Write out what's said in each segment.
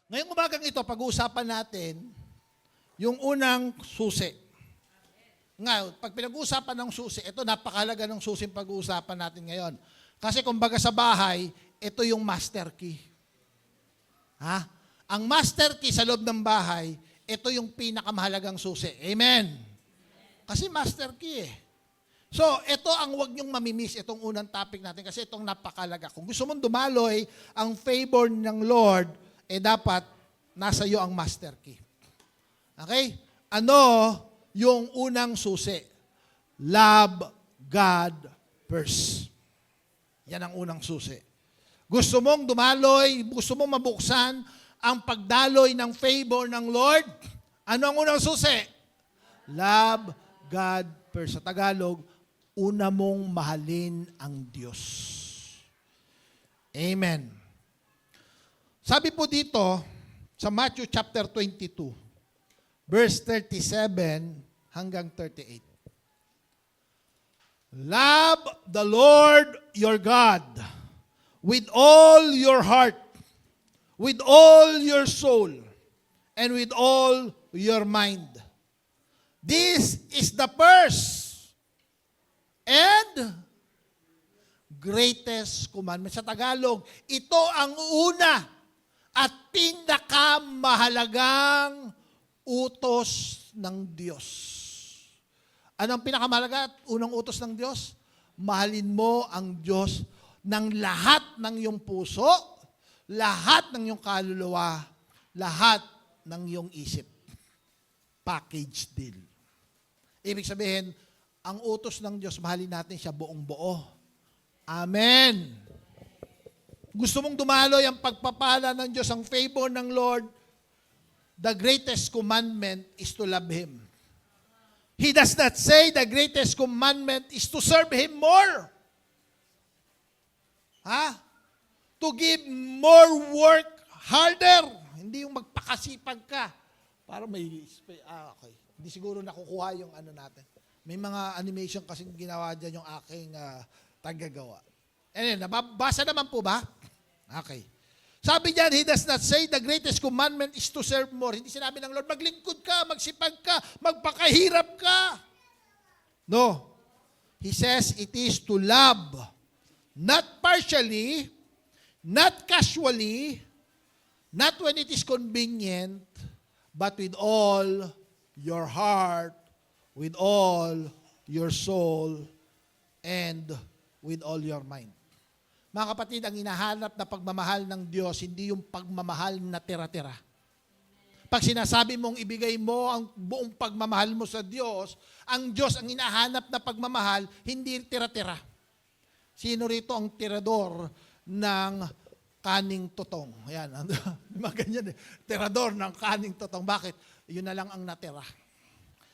Ngayong umagang ito, pag-uusapan natin yung unang susi. Ngayon, pag pinag-uusapan ng susi, ito napakahalaga ng susi pag-uusapan natin ngayon. Kasi kumbaga sa bahay, ito yung master key. Ha? Ang master key sa loob ng bahay, ito yung pinakamahalagang susi. Amen? Kasi master key eh. So, ito ang huwag niyong mamimiss, itong unang topic natin kasi itong napakalaga. Kung gusto mong dumaloy ang favor ng Lord, dapat nasa iyo ang master key. Okay? Ano yung unang susi? Love God first. Yan ang unang susi. Gusto mong dumaloy, gusto mong mabuksan ang pagdaloy ng favor ng Lord? Ano ang unang susi? Love God first. Sa Tagalog, una mong mahalin ang Diyos. Amen. Sabi po dito, sa Matthew chapter 22, verse 37 hanggang 38. Love the Lord your God with all your heart, with all your soul, and with all your mind. This is the first and greatest commandment. Sa Tagalog, ito ang una at pinakamahalagang utos ng Diyos. Anong pinakamahalaga at unang utos ng Diyos? Mahalin mo ang Diyos ng lahat ng iyong puso, lahat ng iyong kaluluwa, lahat ng iyong isip. Package deal. Ibig sabihin, ang utos ng Diyos, mahalin natin siya buong buo. Amen. Gusto mong dumaloy ang pagpapala ng Diyos, ang favor ng Lord, the greatest commandment is to love Him. He does not say the greatest commandment is to serve Him more. To give more work harder. Hindi yung magpakasipag ka. Para may, okay. Hindi siguro nakukuha yung ano natin. May mga animation kasing ginawa dyan yung aking tagagawa. Anyway, nababasa naman po ba? Okay. Sabi diyan, He does not say the greatest commandment is to serve more. Hindi sinabi ng Lord, maglingkod ka, magsipag ka, magpakahirap ka. No. He says it is to love. Not partially, not casually, not when it is convenient, but with all your heart, with all your soul, and with all your mind. Mga kapatid, ang hinahanap na pagmamahal ng Diyos, hindi yung pagmamahal na tira-tira. Pag sinasabi mong ibigay mo ang buong pagmamahal mo sa Diyos ang hinahanap na pagmamahal, hindi tira-tira. Sino rito ang tirador ng kaning totong? Ayan, mga ganyan eh. Tirador ng kaning totong. Bakit? Yun na lang ang natira.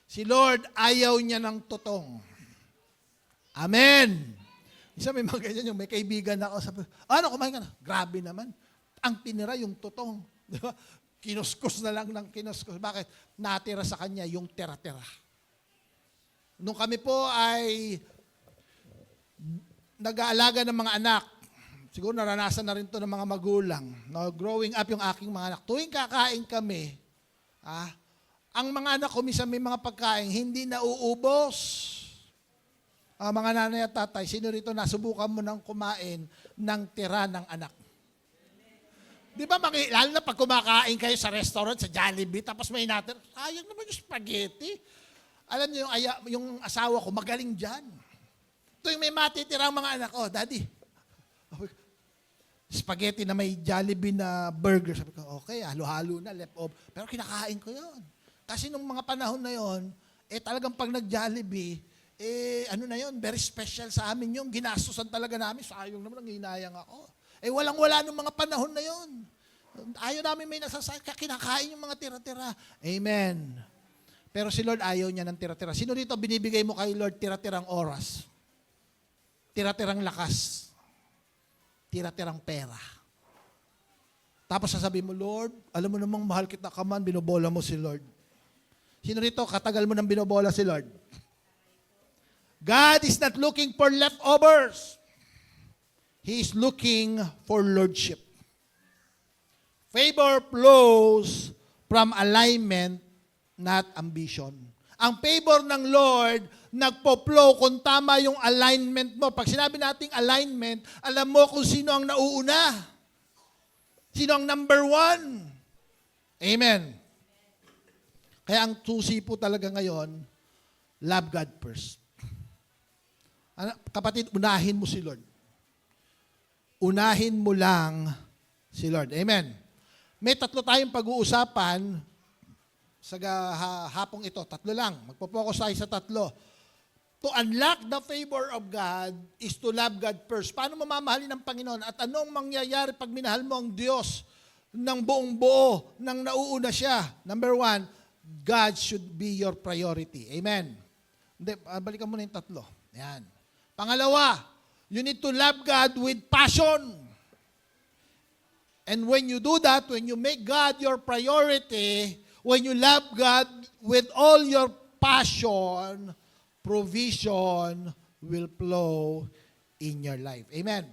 Si Lord, ayaw niya ng totong. Amen. Isa may mga ganyan yung may kaibigan ako. Sabi, kumain ka na? Grabe naman. Ang tinira yung totong. Di ba? Kinuskus na lang ng kinuskus. Bakit? Natira sa kanya yung tira-tira. Nung kami po ay nag-aalaga ng mga anak, siguro naranasan na rin to ng mga magulang. No, growing up yung aking mga anak. Tuwing kakain kami, ang mga anak ko, minsan may mga pagkain, hindi nauubos. Mga nanay at tatay, sino rito nasubukan mo nang kumain ng tira ng anak? Di ba, lalo na pag kumakain kayo sa restaurant, sa Jollibee, tapos may natin, sayang naman yung spaghetti. Alam niyo, yung asawa ko, magaling dyan. Tuwing may matitirang mga anak, Daddy, spaghetti na may Jollibee na burger. Sabi ko, okay, halo-halo na, leftover. Pero kinakain ko yun. Kasi nung mga panahon na yon, talagang pag nag-Jollibee, ano na yon, very special sa amin yung ginastusan talaga namin. Sayang naman, nanginayang ako. Walang-wala nung mga panahon na yon. Ayaw namin may nasasayang, kinakain yung mga tira-tira. Amen. Pero si Lord ayaw niya ng tira-tira. Sino dito binibigay mo kay Lord tira-tirang oras? Tira-tirang lakas? Tira-tirang pera? Tapos sasabihin mo, Lord, alam mo namang mahal kita ka man, binobola mo si Lord. Sino rito, katagal mo nang binobola si Lord? God is not looking for leftovers. He is looking for lordship. Favor flows from alignment, not ambition. Ang favor ng Lord, nagpo-flow kung tama yung alignment mo. Pag sinabi nating alignment, alam mo kung sino ang nauuna. Sino ang number one. Amen. Kaya ang susi po talaga ngayon, love God first. Kapatid, unahin mo si Lord. Unahin mo lang si Lord. Amen. May tatlo tayong pag-uusapan sa hapong ito. Tatlo lang. Magpo-focus tayo sa tatlo. To unlock the favor of God is to love God first. Paano mo mamahalin ng Panginoon? At anong mangyayari pag minahal mo ang Diyos ng buong buo, nang nauuna siya? Number one, God should be your priority. Amen. Hindi, balikan mo na yung tatlo. Yan. Pangalawa, you need to love God with passion. And when you do that, when you make God your priority, when you love God with all your passion, provision will flow in your life. Amen.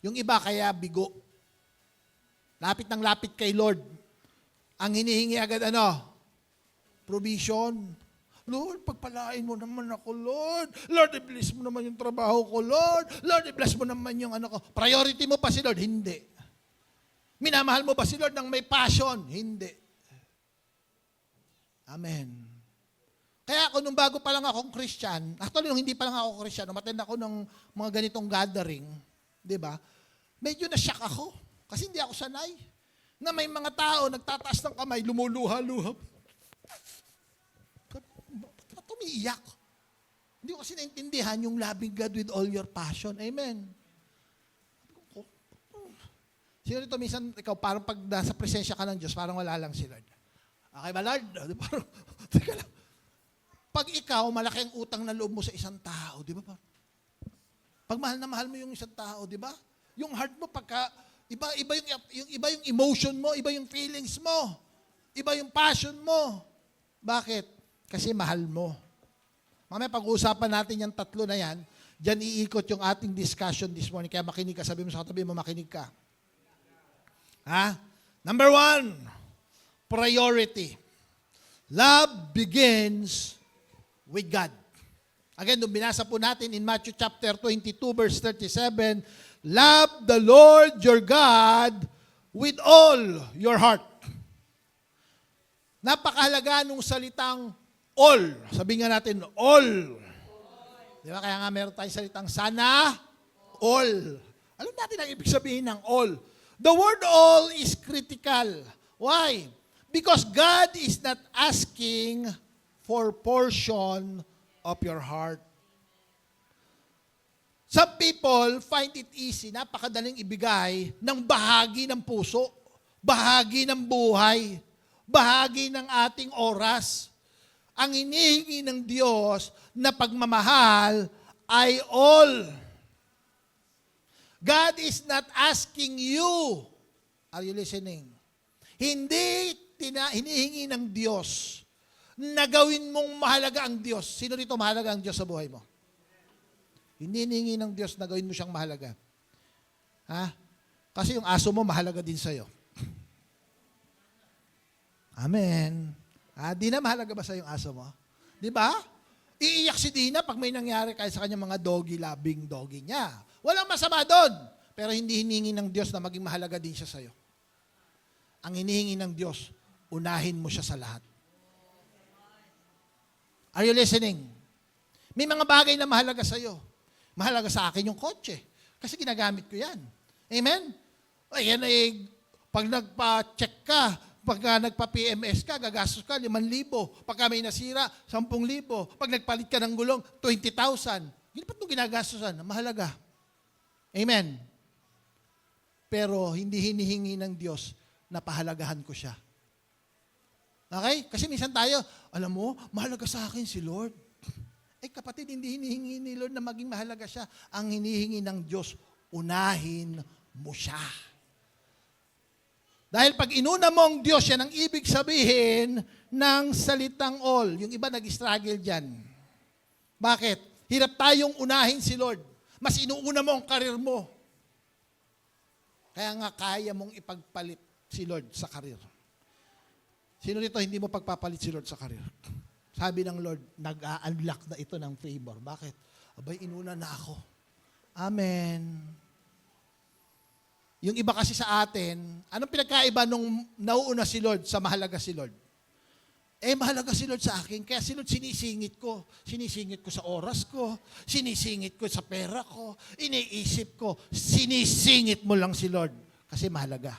Yung iba kaya bigo. Lapit ng lapit kay Lord. Ang hinihingi agad provision. Lord, pagpalain mo naman ako, Lord. Lord, i-bless mo naman yung trabaho ko, Lord. Lord, i-bless mo naman yung ko. Priority mo pa si Lord? Hindi. Minamahal mo ba si Lord ng may passion? Hindi. Amen. Kaya ako, nung bago pa lang akong Christian, actually, nung hindi pa lang ako Christian, umattend ako ng mga ganitong gathering, di ba? Medyo na-shock ako. Kasi hindi ako sanay. Na may mga tao, nagtataas ng kamay, lumuluha-luha. Ba't umiiyak? Hindi ko kasi naintindihan yung loving God with all your passion. Amen. Sino dito minsan, ikaw, parang pag nasa presensya ka ng Diyos, parang wala lang si Lord. Okay ba, Lord? Parang, teka lang. Pag ikaw, malaki ang utang na loob mo sa isang tao, di ba? Pag mahal na mahal mo yung isang tao, di ba? Yung heart mo, pagka, iba yung emotion mo, iba yung feelings mo, iba yung passion mo. Bakit? Kasi mahal mo. Mamaya pag-uusapan natin yung tatlo na yan, dyan iikot yung ating discussion this morning. Kaya makinig ka, sabi mo sa katabi mo, makinig ka. Number one, priority. Love begins with God. Again, nung binasa po natin in Matthew chapter 22, verse 37, love the Lord your God with all your heart. Napakahalaga nung salitang all. Sabihin nga natin, all. Di ba? Kaya nga meron tayong salitang sana, all. Alam natin ang ibig sabihin ng all. The word all is critical. Why? Because God is not asking for portion of your heart. Some people find it easy, napakadaling ibigay ng bahagi ng puso, bahagi ng buhay, bahagi ng ating oras. Ang hinihingi ng Diyos na pagmamahal ay all. God is not asking you. Are you listening? Hindi hinihingi ng Diyos na gawin mong mahalaga ang Diyos. Sino dito mahalaga ang Diyos sa buhay mo? Hindi hinihingi ng Diyos na gawin mo siyang mahalaga. Kasi yung aso mo mahalaga din sa'yo. Amen. Di na mahalaga ba sa'yo yung aso mo? Di ba? Iiyak si Dina pag may nangyari kahit sa kanyang mga loving doggy niya. Walang masama doon. Pero hindi hinihingi ng Diyos na maging mahalaga din siya sa'yo. Ang hinihingi ng Diyos, unahin mo siya sa lahat. Are you listening? May mga bagay na mahalaga sa'yo. Mahalaga sa akin yung kotse. Kasi ginagamit ko yan. Amen? Ayan pag nagpa-check ka, pagka nagpa-PMS ka, gagastos ka, 5,000. Pagka may nasira, 10,000. Pag nagpalit ka ng gulong, 20,000. Hindi pa itong ginagastosan. Mahalaga. Amen. Pero hindi hinihingi ng Diyos na pahalagahan ko siya. Okay? Kasi minsan tayo, alam mo, mahalaga sa akin si Lord. Kapatid, hindi hinihingi ni Lord na maging mahalaga siya. Ang hinihingi ng Diyos, unahin mo siya. Dahil pag inuna mo ang Diyos, yan ang ibig sabihin ng salitang all. Yung iba nag-struggle dyan. Bakit? Hirap tayong unahin si Lord. Mas inuuna mo ang karir mo. Kaya nga kaya mong ipagpalit si Lord sa karir? Sino dito hindi mo pagpapalit si Lord sa karir? Sabi ng Lord, nag-a-unlock na ito ng favor. Bakit? Abay, inuna na ako. Amen. Yung iba kasi sa atin, anong pinagkaiba nung nauuna si Lord sa mahalaga si Lord? Mahalaga si Lord sa akin, kaya si Lord sinisingit ko. Sinisingit ko sa oras ko, sinisingit ko sa pera ko, iniisip ko, sinisingit mo lang si Lord kasi mahalaga.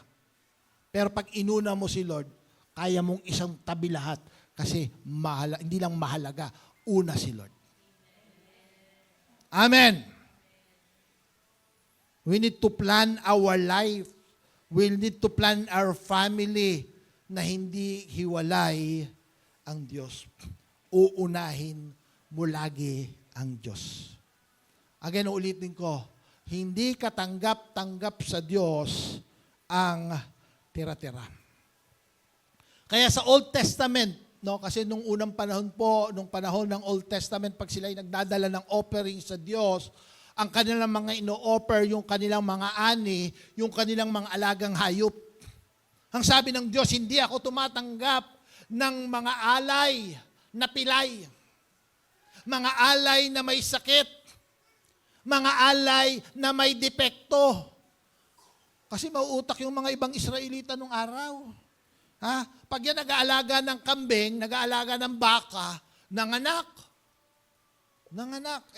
Pero pag inuna mo si Lord, kaya mong isang tabi lahat kasi hindi lang mahalaga, una si Lord. Amen. We need to plan our life. We need to plan our family na hindi hiwalay ang Diyos. Uunahin mo lagi ang Diyos. Again, ulitin ko, hindi katanggap-tanggap sa Diyos ang tira-tira. Kaya sa Old Testament, no, kasi nung unang panahon po, nung panahon ng Old Testament, pag sila ay nagdadala ng offering sa Diyos, ang kanilang mga ino-offer, yung kanilang mga ani, yung kanilang mga alagang hayop. Ang sabi ng Diyos, hindi ako tumatanggap ng mga alay na pilay. Mga alay na may sakit. Mga alay na may depekto. Kasi mauutak yung mga ibang Israelita nung araw. Pag yan nag-aalaga ng kambing, nag-aalaga ng baka, nanganak.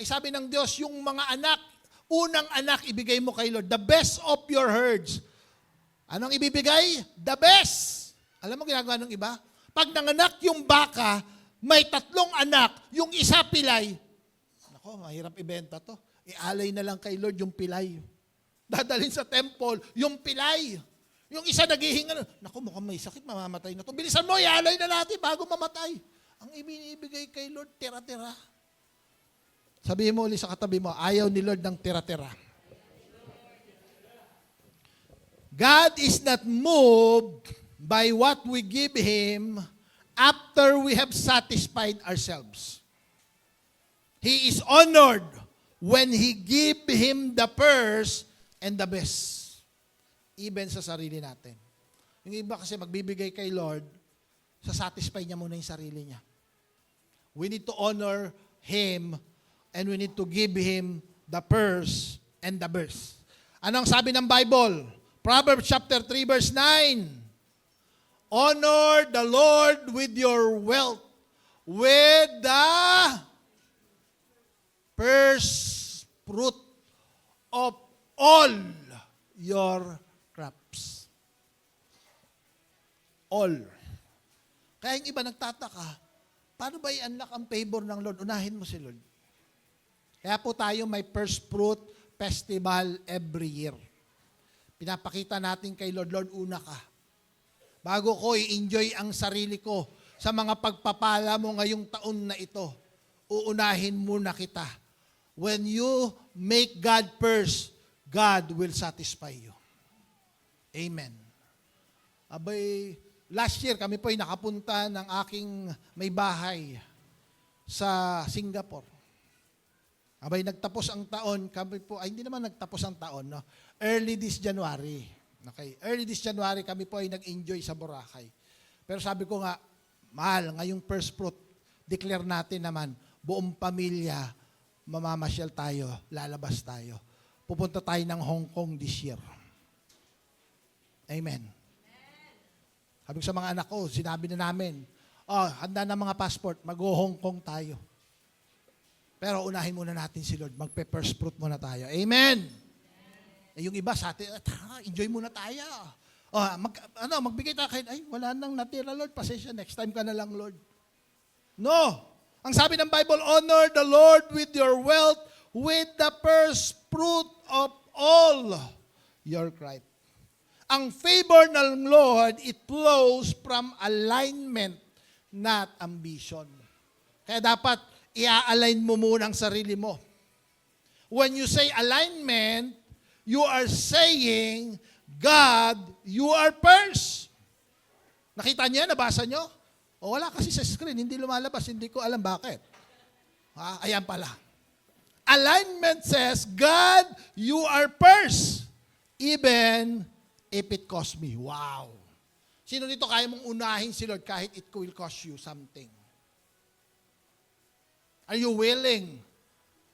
Sabi ng Diyos, yung mga anak, unang anak ibigay mo kay Lord. The best of your herds. Anong ibibigay? The best. Alam mo ginagawa ng iba? Pag nanganak yung baka, may 3 anak, yung isa pilay. Nako, mahirap ibenta to. Ialay na lang kay Lord yung pilay. Dadalhin sa temple, yung pilay. Yung isa naghihinga, nako mukhang may sakit, mamamatay na to. Bilisan mo, ialay na natin bago mamatay. Ang ibinibigay kay Lord, tira-tira. Sabihin mo ulit sa katabi mo, ayaw ni Lord ng tira-tira. God is not moved by what we give Him after we have satisfied ourselves. He is honored when He give Him the first and the best. Even sa sarili natin. Yung iba kasi magbibigay kay Lord, sasatisfy niya muna yung sarili niya. We need to honor Him and we need to give Him the first and the best. Anong sabi ng Bible? Proverbs chapter 3 verse 9. Honor the Lord with your wealth, with the first fruit of all your crops. All. Kaya yung iba nagtataka, paano ba i-unlock ang favor ng Lord? Unahin mo si Lord. Kaya po tayo may first fruit festival every year. Pinapakita natin kay Lord, Lord, una ka. Bago ko i-enjoy ang sarili ko sa mga pagpapala mo ngayong taon na ito, uunahin muna kita. When you make God first, God will satisfy you. Amen. Abay, last year kami po ay nakapunta ng aking may bahay sa Singapore. Abay, nagtapos ang taon, kami po, ay hindi naman nagtapos ang taon, no? Early this January. Okay. Early this January, kami po ay nag-enjoy sa Boracay. Pero sabi ko nga, mahal, ngayong first fruit, declare natin naman, buong pamilya, mamamasyal tayo, lalabas tayo. Pupunta tayo ng Hong Kong this year. Amen. Sabi ko sa mga anak ko, sinabi na namin, handa na mga passport, mag-Hong Kong tayo. Pero unahin muna natin si Lord, magpe-first fruit muna tayo. Amen. Yung iba sa atin, enjoy muna tayo. Magbigay tayo kayo, wala nang natira, Lord, pasensya, next time ka na lang, Lord. No. Ang sabi ng Bible, honor the Lord with your wealth, with the first fruit of all your crop. Ang favor ng Lord, it flows from alignment, not ambition. Kaya dapat, i-align mo muna ang sarili mo. When you say alignment, you are saying, God, you are first. Nakita niya? Nabasa niyo? O wala kasi sa screen, hindi lumalabas, hindi ko alam bakit. Ayan pala. Alignment says, God, you are first. Even if it costs me. Wow. Sino dito kaya mong unahin si Lord kahit it will cost you something? Are you willing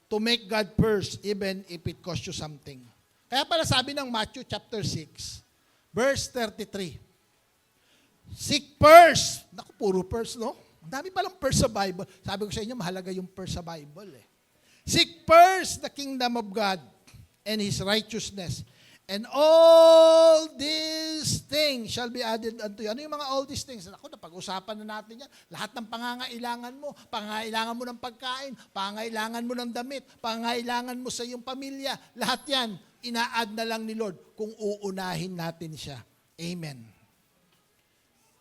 to make God first even if it costs you something? Kaya pala sabi ng Matthew chapter 6, verse 33. Seek first. Naku, puro first, no? Ang dami palang first sa Bible. Sabi ko sa inyo, mahalaga yung first sa Bible. Seek first the kingdom of God and His righteousness. And all these things shall be added unto you. Ano yung mga all these things? Ako, napag-usapan na natin yan. Lahat ng pangangailangan mo ng pagkain, pangangailangan mo ng damit, pangangailangan mo sa iyong pamilya, lahat yan, ina-add na lang ni Lord kung uunahin natin siya. Amen.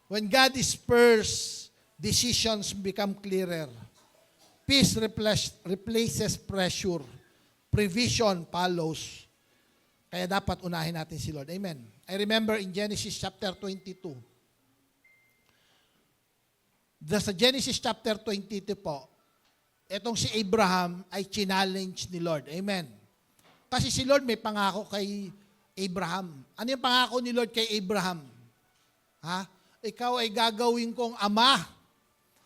When God is first, decisions become clearer. Peace replaces pressure. Provision follows. Kaya dapat unahin natin si Lord. Amen. I remember in Genesis chapter 22. Sa Genesis chapter 22 po, etong si Abraham ay challenge ni Lord. Amen. Kasi si Lord may pangako kay Abraham. Ano yung pangako ni Lord kay Abraham? Ha? Ikaw ay gagawin kong ama.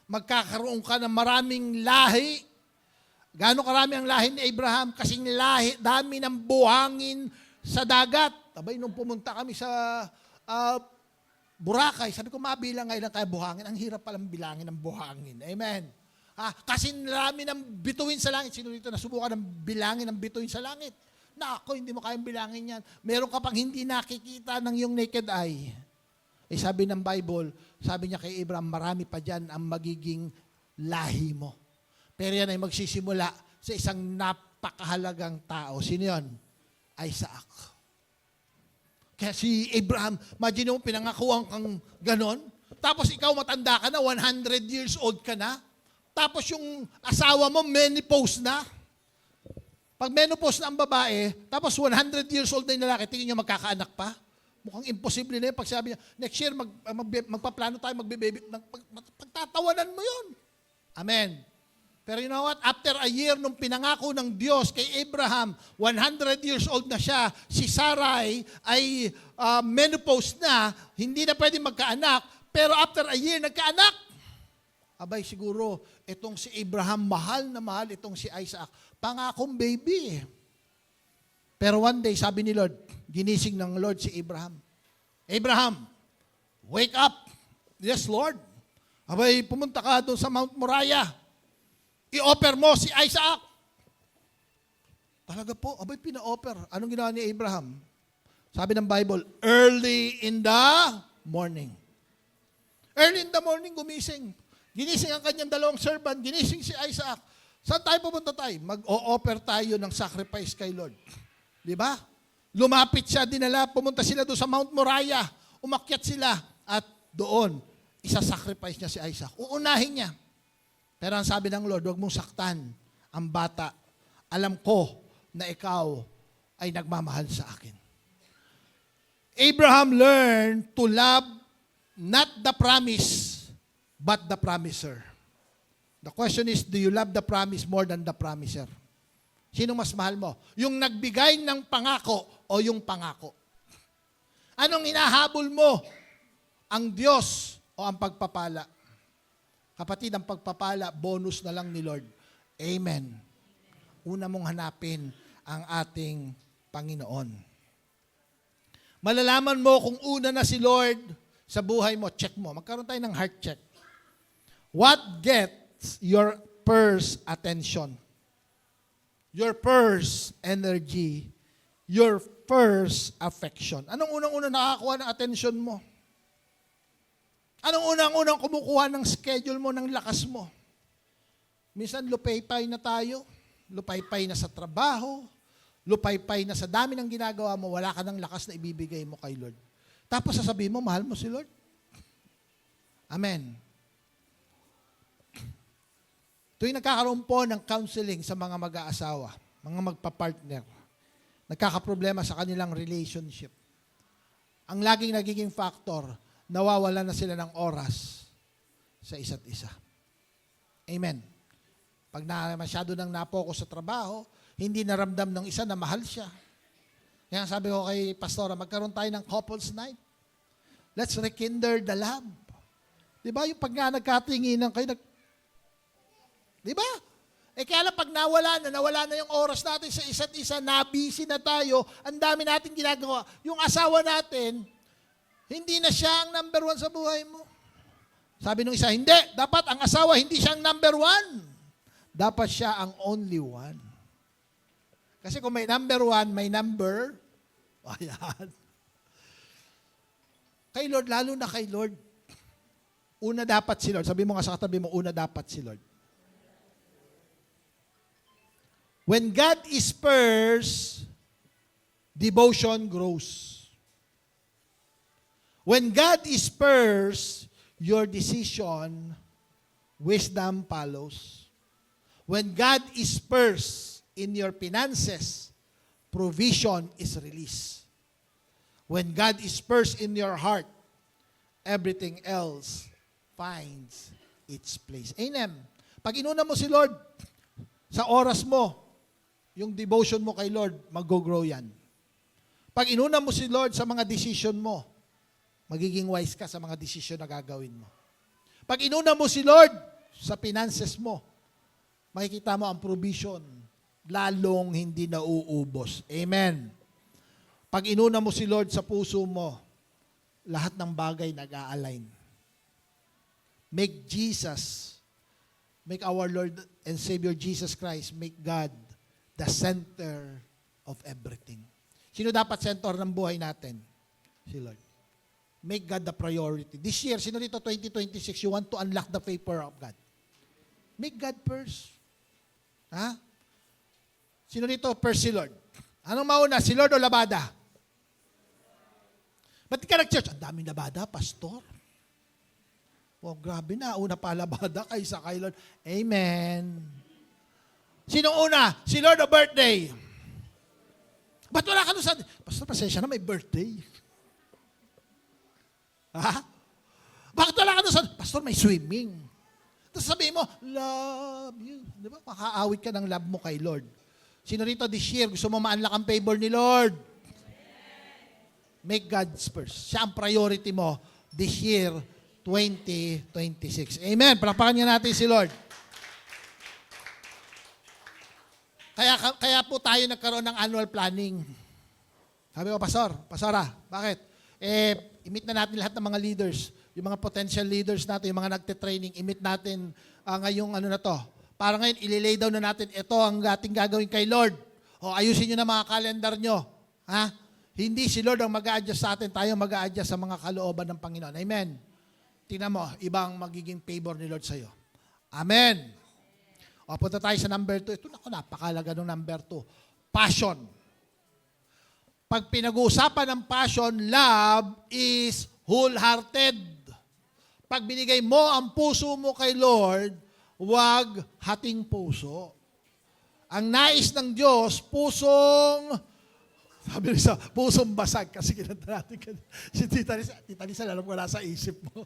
Magkakaroon ka ng maraming lahi. Gaano karami ang lahi ni Abraham? Kasing lahi, dami ng buhangin sa dagat. Abay, nung pumunta kami sa Boracay, sabi ko, mabilang ngayon tayo buhangin. Ang hirap palang bilangin ng buhangin. Amen. Kasi marami ng bituin sa langit. Sino dito nasubukan ng bilangin ng bituin sa langit? Nako, hindi mo kayang bilangin yan. Meron ka pang hindi nakikita ng yung naked eye. Sabi ng Bible, sabi niya kay Abraham, marami pa dyan ang magiging lahi mo. Pero yan ay magsisimula sa isang napakahalagang tao. Sino yun? Isaac. Kaya si Abraham, imagine mo, pinangakuan kang ganon. Tapos ikaw matanda ka na, 100 years old ka na. Tapos yung asawa mo, menopause na. Pag menopause na ang babae, tapos 100 years old na yung lalaki, tingin nyo magkakaanak pa? Mukhang imposible na yun. Pag sabi niya, next year, magpaplano tayo, magbe-baby. Pagtatawanan mo yun. Amen. Pero you know what? After a year nung pinangako ng Diyos kay Abraham, 100 years old na siya, si Sarai ay menopause na, hindi na pwede magkaanak, pero after a year, nagkaanak. Abay, siguro, itong si Abraham, mahal na mahal itong si Isaac. Pangakong baby. Pero one day, sabi ni Lord, ginising ng Lord si Abraham. Abraham, wake up. Yes, Lord. Abay, pumunta ka doon sa Mount Moriah. I-offer mo si Isaac. Talaga po, abay pina-offer. Anong ginawa ni Abraham? Sabi ng Bible, early in the morning. Early in the morning, gumising. Ginising ang kanyang dalawang servant, ginising si Isaac. Saan tayo pupunta tayo? Mag-o-offer tayo ng sacrifice kay Lord. Di ba? Lumapit siya, dinala, pumunta sila doon sa Mount Moriah. Umakyat sila at doon, isa-sacrifice niya si Isaac. Uunahin niya. Pero ang sabi ng Lord, huwag mong saktan ang bata. Alam ko na ikaw ay nagmamahal sa akin. Abraham learned to love not the promise, but the promiser. The question is, do you love the promise more than the promiser? Sino mas mahal mo? Yung nagbigay ng pangako o yung pangako? Anong hinahabol mo? Ang Diyos o ang pagpapala? Kapatid, ang pagpapala, bonus na lang ni Lord. Amen. Una mong hanapin ang ating Panginoon. Malalaman mo kung una na si Lord sa buhay mo, check mo. Magkaroon tayo ng heart check. What gets your first attention? Your first energy, your first affection. Anong unang-unang nakakakuha ng attention mo? Anong unang-unang kumukuha ng schedule mo, ng lakas mo? Minsan lupaypay na tayo, lupaypay na sa trabaho, lupaypay na sa dami ng ginagawa mo, wala ka ng lakas na ibibigay mo kay Lord. Tapos sasabihin mo, mahal mo si Lord? Amen. Tuwing nagkakaroon po ng counseling sa mga mag-aasawa, mga magpa-partner, nagkakaproblema sa kanilang relationship, ang laging nagiging factor, nawawala na sila ng oras sa isa't isa. Amen. Pag masyado nang napokus sa trabaho, hindi naramdam ng isa na mahal siya. Kaya sabi ko kay Pastora, magkaroon tayo ng couples night. Let's rekindle the love. Di ba? Yung pag nga nagkatinginan kayo, di ba? Kaya lang pag nawala na yung oras natin sa isa't isa, nabisi na tayo, ang dami natin ginagawa. Yung asawa natin, hindi na siya ang number one sa buhay mo. Sabi nung isa, hindi. Dapat ang asawa, hindi siya ang number one. Dapat siya ang only one. Kasi kung may number one, may number, ayan. Kay Lord, lalo na kay Lord, una dapat si Lord. Sabi mo nga sa katabi mo, una dapat si Lord. When God is first, devotion grows. When God is first, your decision, wisdom follows. When God is first in your finances, provision is released. When God is first in your heart, everything else finds its place. Amen. Pag inuna mo si Lord, sa oras mo, yung devotion mo kay Lord, mag-grow yan. Pag inuna mo si Lord sa mga decision mo, magiging wise ka sa mga decision na gagawin mo. Pag inuna mo si Lord sa finances mo, makikita mo ang provision, lalong hindi nauubos. Amen. Pag inuna mo si Lord sa puso mo, lahat ng bagay nag-a-align. Make our Lord and Savior Jesus Christ, make God the center of everything. Sino dapat center ng buhay natin? Si Lord. Make God the priority. This year, sino dito 2026, you want to unlock the favor of God? Make God first. Ha? Sino dito first si Lord? Anong mauna, si Lord o labada? Ba't ka nag-church? Ang daming labada, pastor. Oh, grabe na. Una pa labada kaysa kay Lord. Amen. Sinong una? Si Lord o birthday? Ba't wala ka nun sa... Pastor, pasensya na, may birthday. Ha? Bakit wala ka nun sa... Pastor, may swimming. Tapos sabihin mo, love you. Di ba? Makaawit ka ng love mo kay Lord. Sino rito this year, gusto mo ma-unlock ang favor ni Lord? Make God first. Siya ang priority mo this year, 2026. Amen. Palapakan niya natin si Lord. Kaya po tayo nagkaroon ng annual planning. Sabi ko, Pastora, bakit? I-meet na natin lahat ng mga leaders, yung mga potential leaders natin, yung mga nagte-training, i-meet natin ngayong ano na to. Para ngayon, ililay down na natin, ito ang ating gagawin kay Lord. O ayusin nyo na mga kalendar nyo. Ha? Hindi si Lord ang mag-a-adjust sa atin, tayo mag-a-adjust sa mga kalooban ng Panginoon. Amen. Tingnan mo, ibang magiging favor ni Lord sa'yo. Amen. O, punta tayo sa number 2. Ito napakalaga ng number 2. Passion. Pag pinag-uusapan ng passion, love is wholehearted. Pag binigay mo ang puso mo kay Lord, huwag hating puso. Ang nais ng Diyos, sabi nila, pusong basag. Kasi kinanta natin. Si Tita Lisa, alam ko nasa isip mo.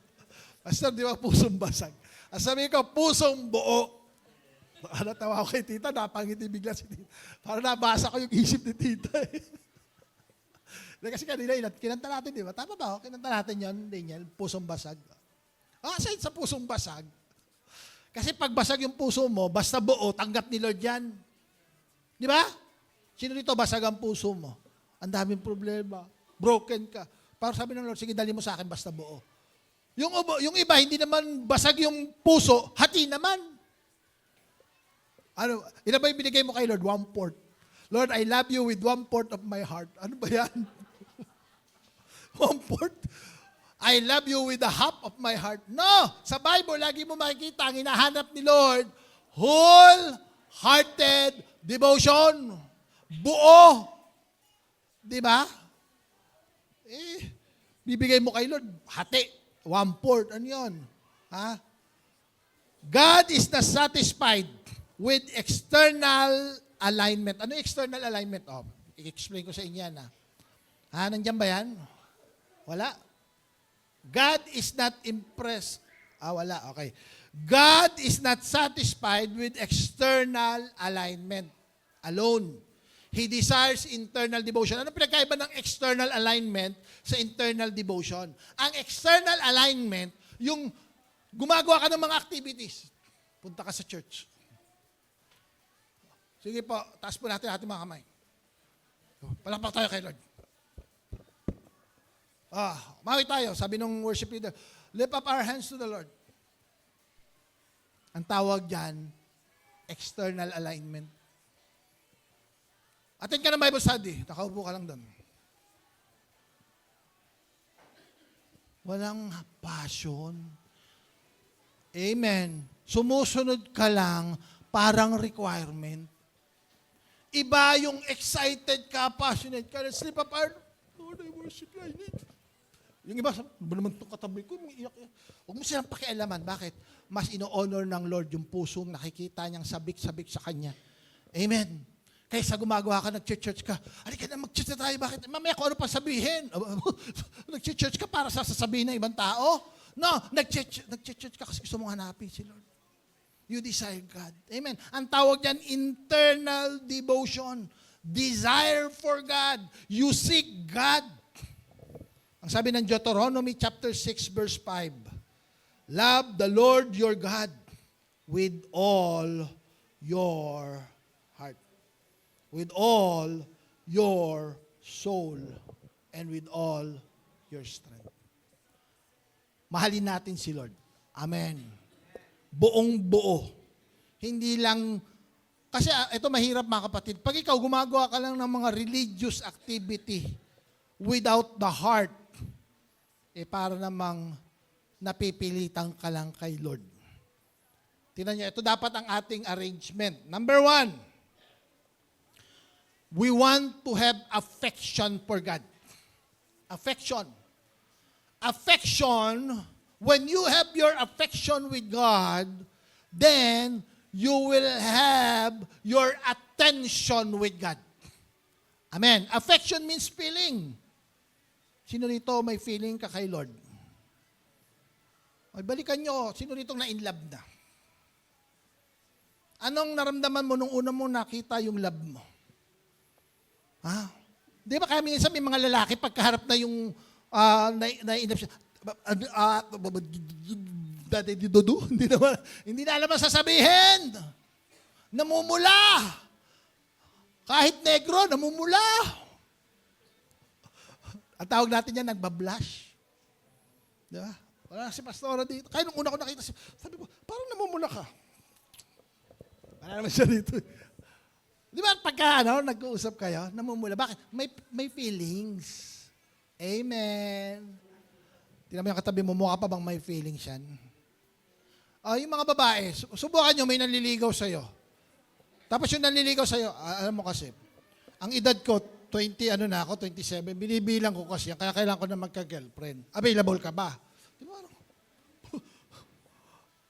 Pastor, di ba pusong basag? Ang sabi ko, pusong buo. Natawa ko kay Tita, napangiti bigla si Tita. Parang nabasa ko yung isip ni Tita. Kasi kanina, kinanta natin, di ba? Tama ba? Kinanta natin yun, Daniel, pusong basag. Aside sa pusong basag, kasi pag basag yung puso mo, basta buo, tanggap ni Lord yan. Di ba? Sino dito basag ang puso mo? Ang daming problema. Broken ka. Parang sabi ng Lord, sige, dali mo sa akin, basta buo. Yung iba, hindi naman basag yung puso, hati naman. Ano, ilan ba yung binigay mo kay Lord? 1/4. Lord, I love you with 1/4 of my heart. Ano ba yan? 1/4? I love you with the half of my heart. No! Sa Bible, lagi mo makikita, ang hinahanap ni Lord, whole-hearted devotion. Buo. Di ba? Bibigay mo kay Lord, hati. 1/4. Ano yun? Ha? God is not satisfied with external alignment. Ano yung external alignment? I-explain ko sa inyo yan. Nandiyan ba yan? Wala. God is not impressed. Wala. Okay. God is not satisfied with external alignment alone. He desires internal devotion. Ano pinagkaiba ng external alignment sa internal devotion? Ang external alignment, yung gumagawa ka ng mga activities. Punta ka sa church. Sige po, taas po natin ating mga kamay. Palakpak tayo kay Lord. Mawi tayo. Sabi nung worship leader, lift up our hands to the Lord. Ang tawag dyan, external alignment. Attend ka ng Bible study. Nakaupo ka lang doon. Walang passion. Amen. Sumusunod ka lang, parang requirement. Iba yung excited ka, passionate ka, let's lift up our, Lord, I worship you, I need. Yung iba, sabi, ba naman itong katabi ko, iyak. Huwag mo silang pakialaman. Bakit? Mas ino-honor ng Lord yung pusong nakikita niyang sabik-sabik sa Kanya. Amen. Kaysa gumagawa ka, nag-church ka, halika na, mag-church na tayo, bakit? Mamaya kung ano pa sabihin. Nag-church ka para sa sasabihin ng ibang tao? No, nag-church ka kasi gusto mong hanapin si Lord. You desire God. Amen. Ang tawag niyan, internal devotion. Desire for God. You seek God. Ang sabi ng Deuteronomy chapter 6 verse 5, love the Lord your God with all your heart, with all your soul, and with all your strength. Mahalin natin si Lord. Amen. Buong buo. Hindi lang, kasi ito mahirap mga kapatid, pag ikaw gumagawa ka lang ng mga religious activity without the heart, para namang napipilitan ka lang kay Lord. Tingnan niyo, ito dapat ang ating arrangement. Number 1, we want to have affection for God. Affection. Affection, when you have your affection with God, then you will have your attention with God. Amen. Affection means feeling. Sino rito may feeling ka kay Lord? Ay, balikan nyo, sino rito na in love na? Anong naramdaman mo nung una mo nakita yung love mo? Ha? Di ba kaya minsan may mga lalaki pagkaharap na yung na-in love siya, hindi na alam ang sasabihin. Namumula. Kahit negro, namumula. Ang tawag natin yan, nagbablush. Di ba? Wala si pastora dito. Kaya nung una ko nakita siya, sabi ko, parang namumula ka. Wala naman siya dito. Di ba pagka nag-uusap kayo, namumula. Bakit? May feelings. Amen. Tingnan mo yung katabi mo, mukha pa bang may feelings yan? Yung mga babae, subukan nyo, may nanliligaw sa'yo. Tapos yung nanliligaw sa'yo, alam mo kasi, ang edad ko, 27, binibilang ko kasi, kaya kailangan ko na magka-girlfriend. Available ka ba? Di ba?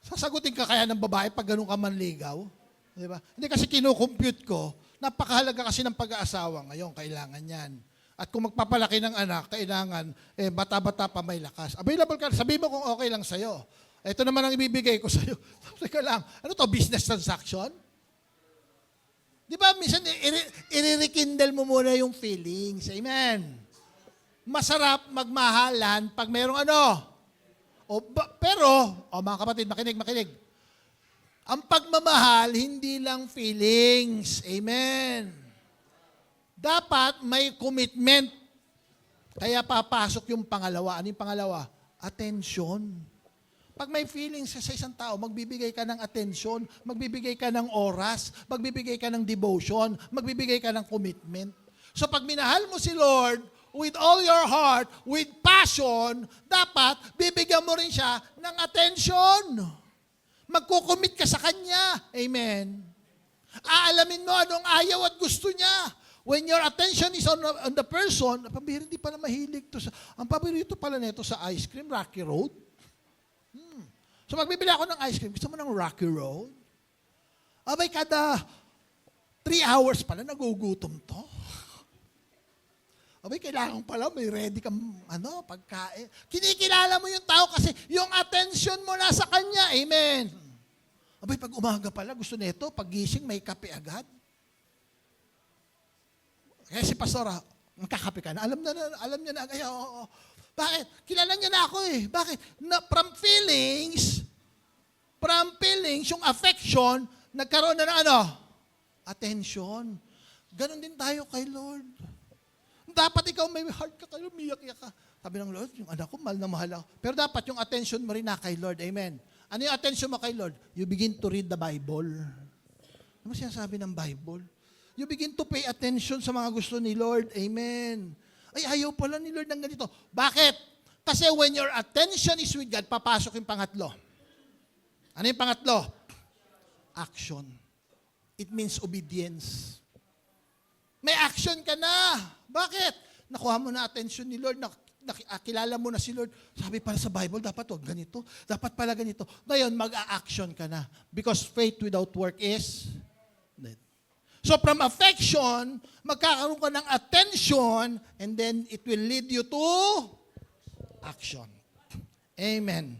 Sasagutin ka kaya ng babae pag ganun ka manligaw? Di ba? Hindi kasi kinukompute ko, napakahalaga kasi ng pag-aasawa ngayon, kailangan yan. At kung magpapalaki ng anak, kailangan, bata-bata pa may lakas. Available ka, sabihin mo kung okay lang sa'yo. Ito naman ang ibibigay ko sa'yo. Teka lang, ano to, business transaction? Di ba, minsan, i-rekindle mo muna yung feelings. Amen. Masarap magmahalan pag mayroong ano. Pero, mga kapatid, makinig. Ang pagmamahal, hindi lang feelings. Amen. Dapat may commitment. Kaya papasok yung pangalawa. Ano yung pangalawa? Attention. Pag may feelings sa isang tao, magbibigay ka ng attention, magbibigay ka ng oras, magbibigay ka ng devotion, magbibigay ka ng commitment. So pag minahal mo si Lord with all your heart, with passion, dapat bibigyan mo rin siya ng attention. Magkukumit ka sa Kanya. Amen. Aalamin mo anong ayaw at gusto niya. When your attention is on the person, hindi pala mahilig to sa, ang paborito pala nito sa ice cream, Rocky Road. So magbibili ako ng ice cream, gusto mo ng Rocky Road? Abay, kada 3 hours pala nagugutom to. Abay, kailangan pala may ready kang pagkain. Kinikilala mo yung tao kasi yung attention mo nasa kanya. Amen. Abay, pag umaga pala, gusto nito, pag gising, may kape agad. Kaya si pastora, magkakape ka na. Alam niya na. Ay, oo. Bakit? Kilala niya na ako eh. Bakit? From feelings, yung affection, nagkaroon na ng ano? Attention. Ganon din tayo kay Lord. Dapat ikaw may heart ka kayo, umiyak ka. Sabi ng Lord, yung anak ko, mahal na mahal ako. Pero dapat yung attention mo rin na kay Lord. Amen. Ano yung attention mo kay Lord? You begin to read the Bible. Ano sinasabi ng Bible? You begin to pay attention sa mga gusto ni Lord. Amen. Ay, ayaw pala ni Lord ng ganito. Bakit? Kasi when your attention is with God, papasok yung pangatlo. Ano yung pangatlo? Action. It means obedience. May action ka na. Bakit? Nakuha mo na attention ni Lord, nakilala mo na si Lord. Sabi pala sa Bible, dapat wag ganito. Dapat pala ganito. Ngayon, mag-a-action ka na. Because faith without work is dead. So from affection, magkakaroon ka ng attention, and then it will lead you to action. Amen.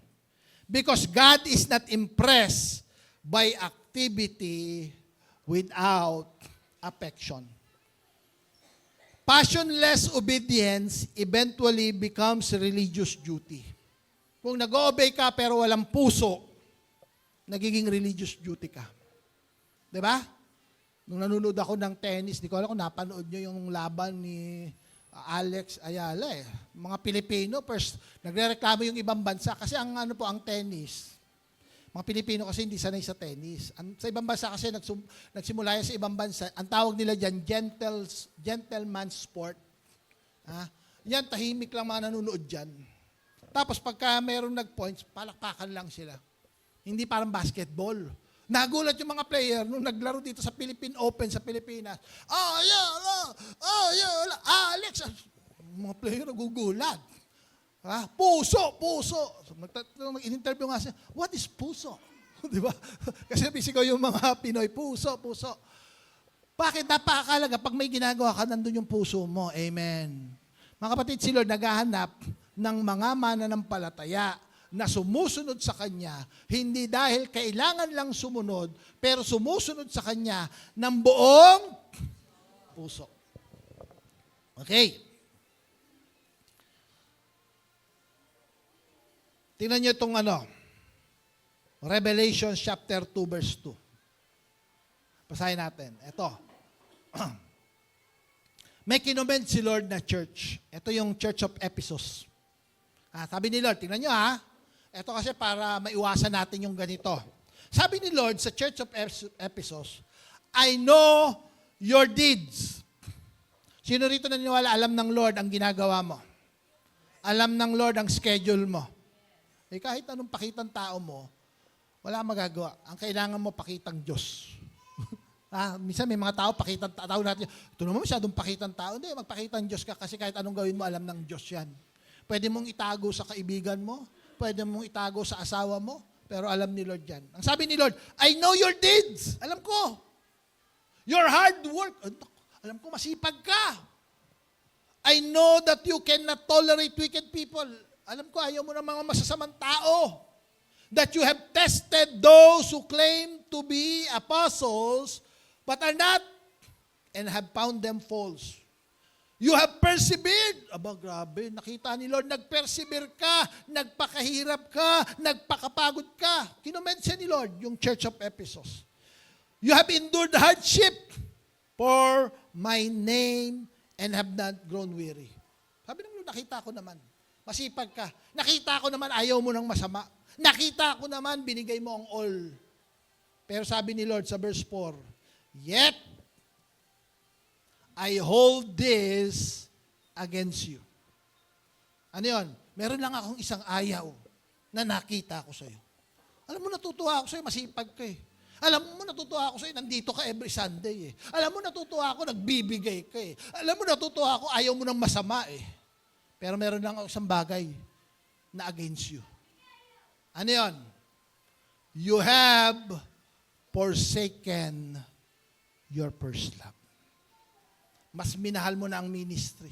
Because God is not impressed by activity without affection. Passionless obedience eventually becomes religious duty. Kung nag-obey ka pero walang puso, nagiging religious duty ka. Diba? Nung nanonood ako ng tennis, di ko alam kung napanood nyo yung laban ni Alex Ayala eh. Mga Pilipino, first, nagrereklamo yung ibang bansa kasi ang tennis, mga Pilipino kasi hindi sanay sa tennis. Sa ibang bansa kasi nagsimula yan sa ibang bansa. Ang tawag nila dyan, gentleman sport. Yan, tahimik lang mga nanonood dyan. Tapos pagka mayroong nag-points, palakpakan lang sila. Hindi parang basketball. Nagulat yung mga player nung naglaro dito sa Philippine Open sa Pilipinas. Alex! Mga player nagugulat. Puso. So, nag-interview nga siya, what is puso? Di ba? Kasi bisigaw yung mga Pinoy, puso. Bakit? Napakalaga, pag may ginagawa ka, nandun yung puso mo. Amen. Mga kapatid, si Lord naghahanap ng mga mananampalataya na sumusunod sa Kanya, hindi dahil kailangan lang sumunod, pero sumusunod sa Kanya ng buong puso. Okay. Tingnan nyo itong Revelation chapter 2 verse 2. Basahin natin. Ito. May kinoment si Lord na church. Ito yung Church of Ephesus. Sabi ni Lord, tingnan nyo ito kasi para maiwasan natin yung ganito. Sabi ni Lord sa Church of Ephesus, I know your deeds. Sino rito naniniwala, alam ng Lord ang ginagawa mo? Alam ng Lord ang schedule mo? Kahit anong pakitang tao mo, wala magagawa. Ang kailangan mo, pakitang Diyos. Minsan may mga tao, pakitang tao natin. Ito naman masyadong pakitang tao. Hindi, magpakitang Diyos ka kasi kahit anong gawin mo, alam ng Diyos yan. Pwede mong itago sa kaibigan mo, pwede mong itago sa asawa mo, pero alam ni Lord yan. Ang sabi ni Lord, I know your deeds. Alam ko. Your hard work. Alam ko, masipag ka. I know that you cannot tolerate wicked people. Alam ko, ayaw mo ng mga masasamang tao. That you have tested those who claim to be apostles, but are not, and have found them false. You have persevered. Aba, grabe. Nakita ni Lord, nag-persevere ka, nagpakahirap ka, nagpakapagod ka. Kinomention ni Lord yung Church of Ephesus. You have endured hardship for my name and have not grown weary. Sabi ng Lord, nakita ko naman. Masipag ka. Nakita ko naman, ayaw mo ng masama. Nakita ko naman, binigay mo ang all. Pero sabi ni Lord sa verse 4, yet, I hold this against you. Ano yun? Meron lang akong isang ayaw na nakita ko sa'yo. Alam mo, natutuwa ako sa'yo, masipag ka eh. Alam mo, natutuwa ako sa'yo, nandito ka every Sunday eh. Alam mo, natutuwa ako, nagbibigay ka eh. Alam mo, natutuwa ako, ayaw mo ng masama eh. Pero meron lang ako isang bagay na against you. Ano yun? You have forsaken your first love. Mas minahal mo na ang ministry.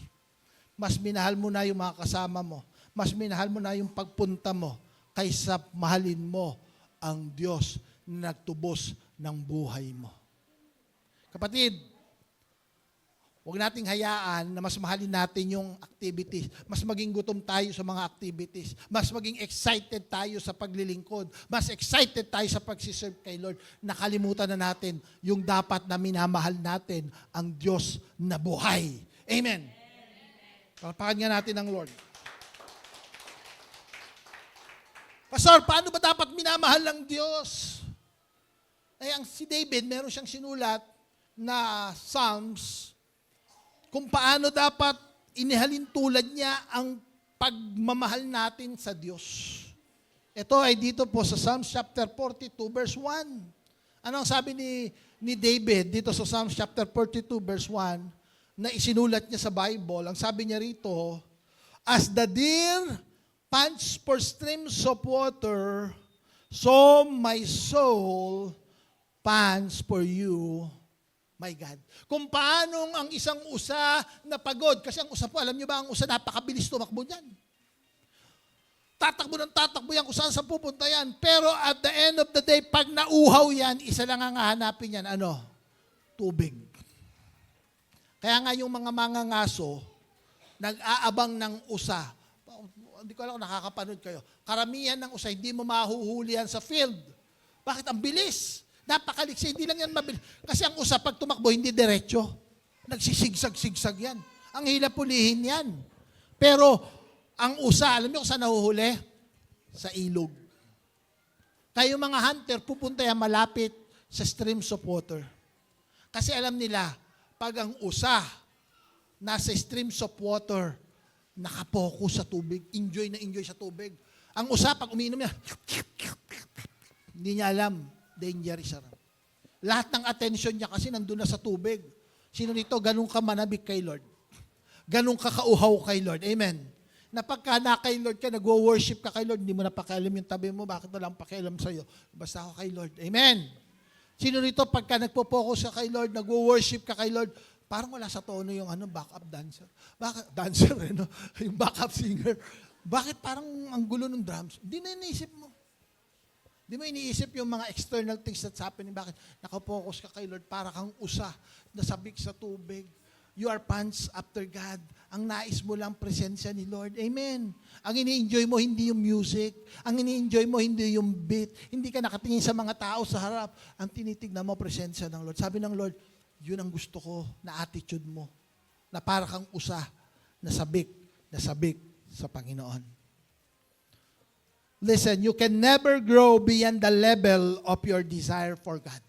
Mas minahal mo na yung mga kasama mo. Mas minahal mo na yung pagpunta mo kaysa mahalin mo ang Diyos na nagtubos ng buhay mo. Kapatid, Huwag nating hayaan na mas mahalin natin yung activities. Mas maging gutom tayo sa mga activities. Mas maging excited tayo sa paglilingkod. Mas excited tayo sa pagsiserve kay Lord. Nakalimutan na natin yung dapat na minamahal natin ang Diyos na buhay. Amen. Palakpakan nga natin ang Lord. Pastor, paano ba dapat minamahal ng Diyos? Ay, si David, meron siyang sinulat na Psalms kung paano dapat inihalin tulad niya ang pagmamahal natin sa Diyos. Ito ay dito po sa Psalms chapter 42 verse 1. Ano ang sabi ni David dito sa Psalms chapter 42 verse 1 na isinulat niya sa Bible? Ang sabi niya rito, as the deer pants for streams of water, so my soul pants for you, my God. Kung paanong ang isang usa na pagod, kasi ang usa po, alam niyo ba, ang usa napakabilis tumakbo niyan. Tatakbo yan kung saan sa pupunta yan. Pero at the end of the day, pag nauhaw yan, isa lang ang hahanapin yan, ano? Tubig. Kaya nga yung mga mangangaso, nag-aabang ng usa. Hindi ko alam kung nakakapanood kayo. Karamihan ng usa, hindi mo mahuhuli yan sa field. Bakit? Ang bilis. Napakaliksi, hindi lang yan mabilis. Kasi ang usa, pag tumakbo, hindi diretso. Nagsisigsag-sigsag yan. Ang hilap pulihin yan. Pero, ang usa, alam niyo kung saan nahuhuli? Sa ilog. Kayo mga hunter, pupunta yan malapit sa streams of water. Kasi alam nila, pag ang usa, nasa streams of water, nakapokus sa tubig, enjoy na enjoy sa tubig. Ang usa, pag umiinom niya, hindi niya alam, dangerous siya. Lahat ng attention niya kasi nandun na sa tubig. Sino nito? Ganun ka manabik kay Lord. Ganun ka kauhaw kay Lord. Amen. Na pagka na kay Lord ka, nag-worship ka kay Lord, hindi mo na pakialam yung tabi mo, bakit wala ang pakialam sa'yo? Basta ako kay Lord. Amen. Sino nito? Pagka nagpo-focus ka kay Lord, nag-worship ka kay Lord, parang wala sa tono yung backup dancer. Dancer, no? Yung backup singer. Bakit parang ang gulo ng drums? Hindi na iniisip mo. Di mo iniisip yung mga external things that's happening. Bakit? Nakapokus ka kay Lord para kang usa, nasabik sa tubig. You are pants after God. Ang nais mo lang presensya ni Lord. Amen. Ang ini-enjoy mo hindi yung music. Ang ini-enjoy mo hindi yung beat. Hindi ka nakatingin sa mga tao sa harap. Ang tinitignan mo presensya ng Lord. Sabi ng Lord, yun ang gusto ko na attitude mo. Na para kang usa, nasabik sa Panginoon. Listen, you can never grow beyond the level of your desire for God.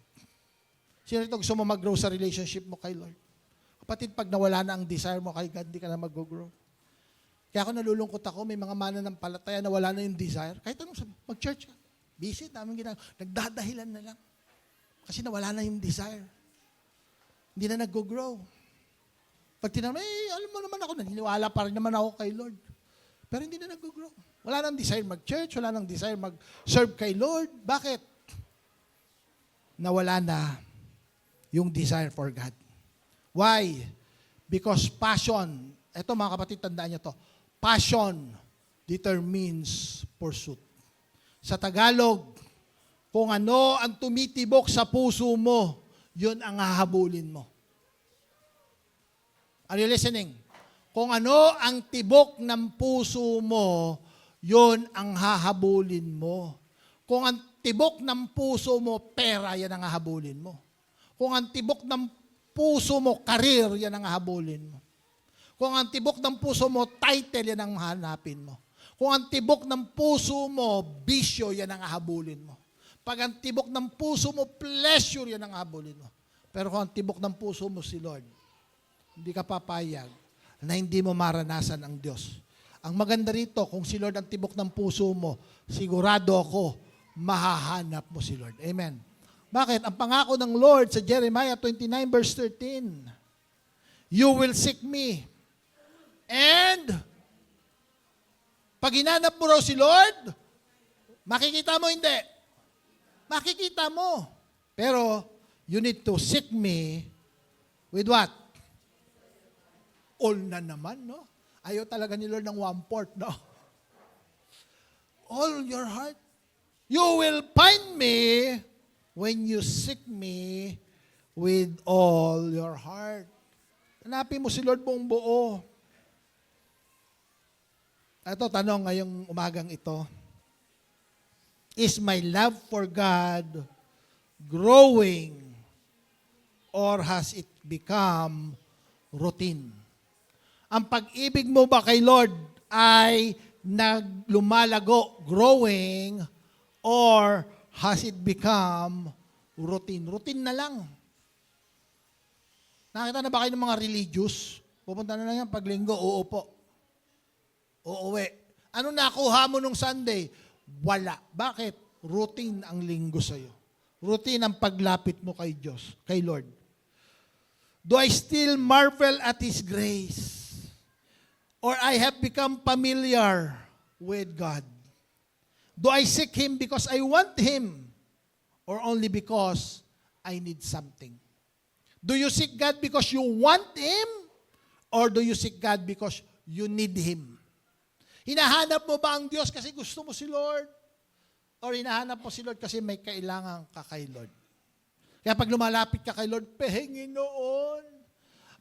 Sino ito gusto mo mag-grow sa relationship mo kay Lord? Kapatid, pag nawala na ang desire mo kay God, hindi ka na mag-grow. Kaya ako nalulungkot ako, may mga mananampalataya na wala na yung desire. Kahit anong sabi, mag-church ka. Busy, daming ginagawa. Nagdadahilan na lang. Kasi nawala na yung desire. Hindi na nag-grow. Pag tinanong, alam mo naman ako, naniniwala pa rin naman ako kay Lord. Pero hindi na nag-grow. Wala nang desire mag-church, wala nang desire mag-serve kay Lord. Bakit? Nawala na yung desire for God. Why? Because passion, eto mga kapatid, tandaan niyo to, passion determines pursuit. Sa Tagalog, kung ano ang tumitibok sa puso mo, yun ang hahabulin mo. Are you listening? Kung ano ang tibok ng puso mo, yun ang hahabulin mo. Kung ang tibok ng puso mo, pera, yan ang hahabulin mo. Kung ang tibok ng puso mo, karir, yan ang hahabulin mo. Kung ang tibok ng puso mo, title, yan ang hanapin mo. Kung ang tibok ng puso mo, bisyo, yan ang hahabulin mo. Pag ang tibok ng puso mo, pleasure, yan ang hahabulin mo. Pero kung ang tibok ng puso mo si Lord, hindi ka papayag na hindi mo maranasan ang Diyos. Ang maganda rito, kung si Lord ang tibok ng puso mo, sigurado ako, mahahanap mo si Lord. Amen. Bakit? Ang pangako ng Lord sa Jeremiah 29 verse 13, you will seek me. And, pag hinanap mo raw si Lord, makikita mo hindi. Makikita mo. Pero, you need to seek me with what? All na naman, no? Ayaw talaga ni Lord ng 1/4, no? All your heart. You will find me when you seek me with all your heart. Hanapin mo si Lord buong buo. Ito, tanong ngayong umagang ito. Is my love for God growing or has it become routine? Ang pag-ibig mo ba kay Lord ay lumalago, growing, or has it become routine? Routine na lang. Nakita na ba kayo ng mga religious? Pupunta na lang yan pag linggo, uupo. Uuwi. Ano nakuha mo nung Sunday? Wala. Bakit? Routine ang linggo sa'yo. Routine ang paglapit mo kay Diyos, kay Lord. Do I still marvel at His grace? Or I have become familiar with God? Do I seek Him because I want Him? Or only because I need something? Do you seek God because you want Him? Or do you seek God because you need Him? Hinahanap mo ba ang Diyos kasi gusto mo si Lord? Or hinahanap mo si Lord kasi may kailangan ka kay Lord? Kaya pag lumalapit ka kay Lord, pahingin noon.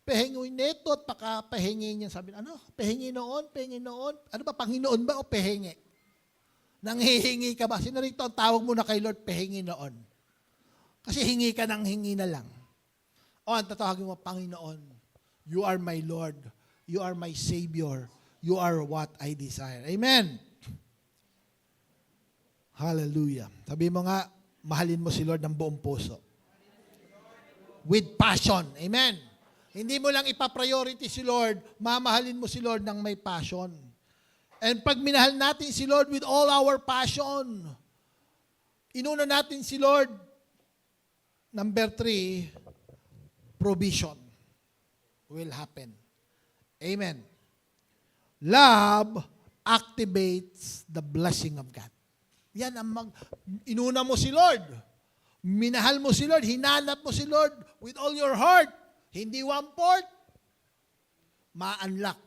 Pahingin nito at pahingin niya. Sabi, ano? Pahingin noon, pahingin noon. Ano ba, Panginoon ba o pahingi? Nanghihingi ka ba? Sino rito ang tawag mo na kay Lord, pahingin noon? Kasi hingi ka ng hingi na lang. O, ang tatawagin mo, Panginoon, you are my Lord. You are my Savior. You are what I desire. Amen. Hallelujah. Sabi mo nga, mahalin mo si Lord ng buong puso. With passion. Amen. Hindi mo lang ipapriority si Lord, mamahalin mo si Lord ng may passion. And pag minahal natin si Lord with all our passion, inuna natin si Lord, number 3, provision will happen. Amen. Love activates the blessing of God. Yan ang inuna mo si Lord. Minahal mo si Lord, hinanap mo si Lord with all your heart. Hindi 1/4. Ma-unlock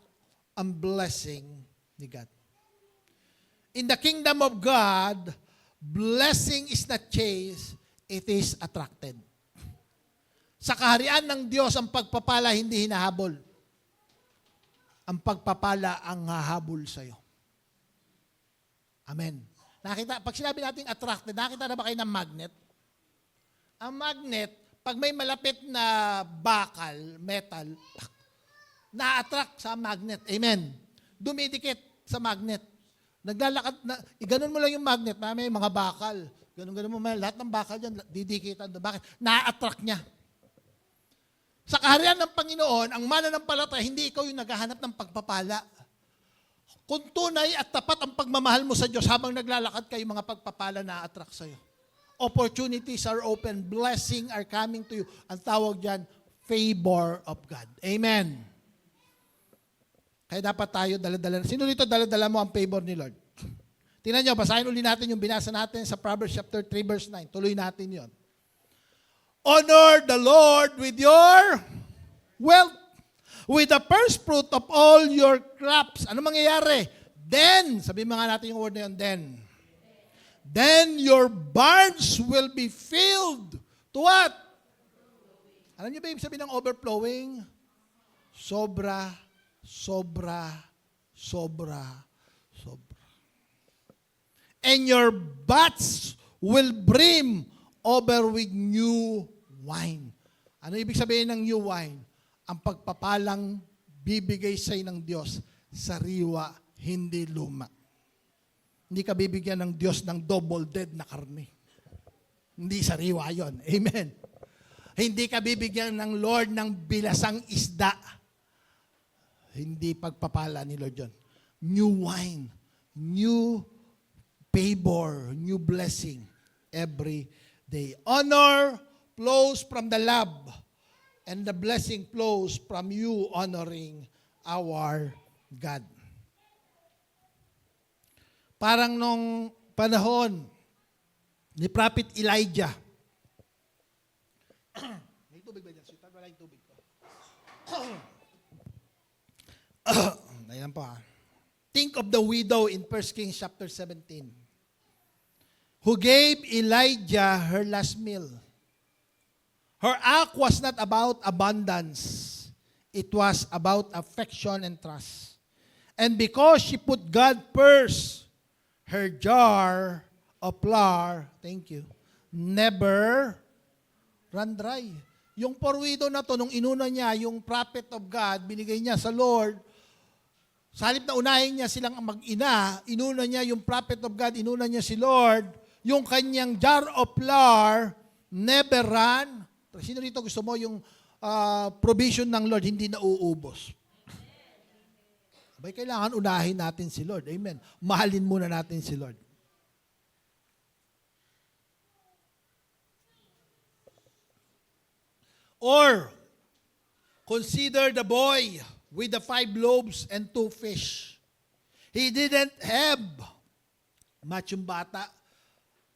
ang blessing ni God. In the kingdom of God, blessing is not chased, it is attracted. Sa kaharian ng Diyos, ang pagpapala hindi hinahabol. Ang pagpapala ang hahabol sa'yo. Amen. Pag sinabi natin attracted, nakita na ba kayo ng magnet? Ang magnet, pag may malapit na bakal, metal, na-attract sa magnet. Amen. Dumidikit sa magnet. Naglalakad na, iganon mo lang yung magnet, may mga bakal. Ganon mo, lahat ng bakal dyan, didikitan. Bakit? Na-attract niya. Sa kaharian ng Panginoon, ang mananampalataya, hindi ikaw yung naghahanap ng pagpapala. Kung tunay at tapat ang pagmamahal mo sa Diyos, habang naglalakad kayo, mga pagpapala na-attract sa'yo. Opportunities are open. Blessing are coming to you. Ang tawag dyan, favor of God. Amen. Kaya dapat tayo dala-dala. Sino dito dala-dala mo ang favor ni Lord? Tingnan nyo, basahin uli natin yung binasa natin sa Proverbs chapter 3 verse 9. Tuloy natin yon. Honor the Lord with your wealth, with the first fruit of all your crops. Ano mangyayari? Then, sabihin mga natin yung word na yun, then your barns will be filled to what? Alam niyo ba ibig sabihin ng overflowing? Sobra, sobra, sobra, sobra. And your vats will brim over with new wine. Ano ibig sabihin ng new wine? Ang pagpapalang bibigay sa'yo ng Diyos, sariwa, hindi luma. Hindi ka bibigyan ng Diyos ng double dead na karne. Hindi sariwa yon. Amen. Hindi ka bibigyan ng Lord ng bilasang isda. Hindi pagpapala ni Lord yun. New wine, new favor, new blessing every day. Honor flows from the love, and the blessing flows from you honoring our God. Parang nung panahon ni Prophet Elijah. May tubig ba dyan? Sweetheart, wala yung tubig ko. Ayan pa. Think of the widow in 1 Kings chapter 17. Who gave Elijah her last meal. Her act was not about abundance. It was about affection and trust. And because she put God first, her jar of flour, thank you, never run dry. Yung poor widow na to, nung inuna niya, yung prophet of God, binigay niya sa Lord, sa halip na unahin niya silang mag-ina, inuna niya yung prophet of God, inuna niya si Lord, yung kanyang jar of flour, never run. Sino rito gusto mo yung provision ng Lord hindi nauubos? Abay, kailangan unahin natin si Lord. Amen. Mahalin muna natin si Lord. Or, consider the boy with the 5 loaves and 2 fish. He didn't have much yung bata.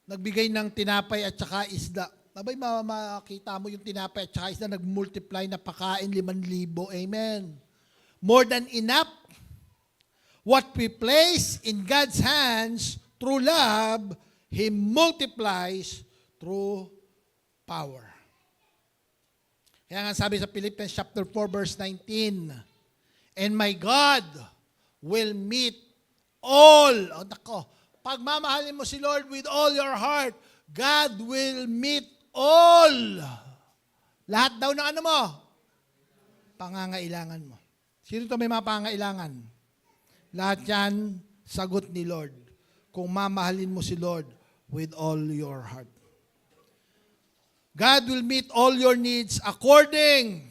Nagbigay ng tinapay at saka isda. Abay, makita mo yung tinapay at saka isda, nag-multiply na pakain 5,000. Amen. More than enough. What we place in God's hands through love, He multiplies through power. Kaya nga sabi sa Philippians chapter 4 verse 19, and my God will meet all, pag mamahalin mo si Lord with all your heart, God will meet all. Lahat daw ng ano mo? Pangangailangan mo. Sino ito may mga pangangailangan? Lahat yan, sagot ni Lord. Kung mamahalin mo si Lord with all your heart. God will meet all your needs according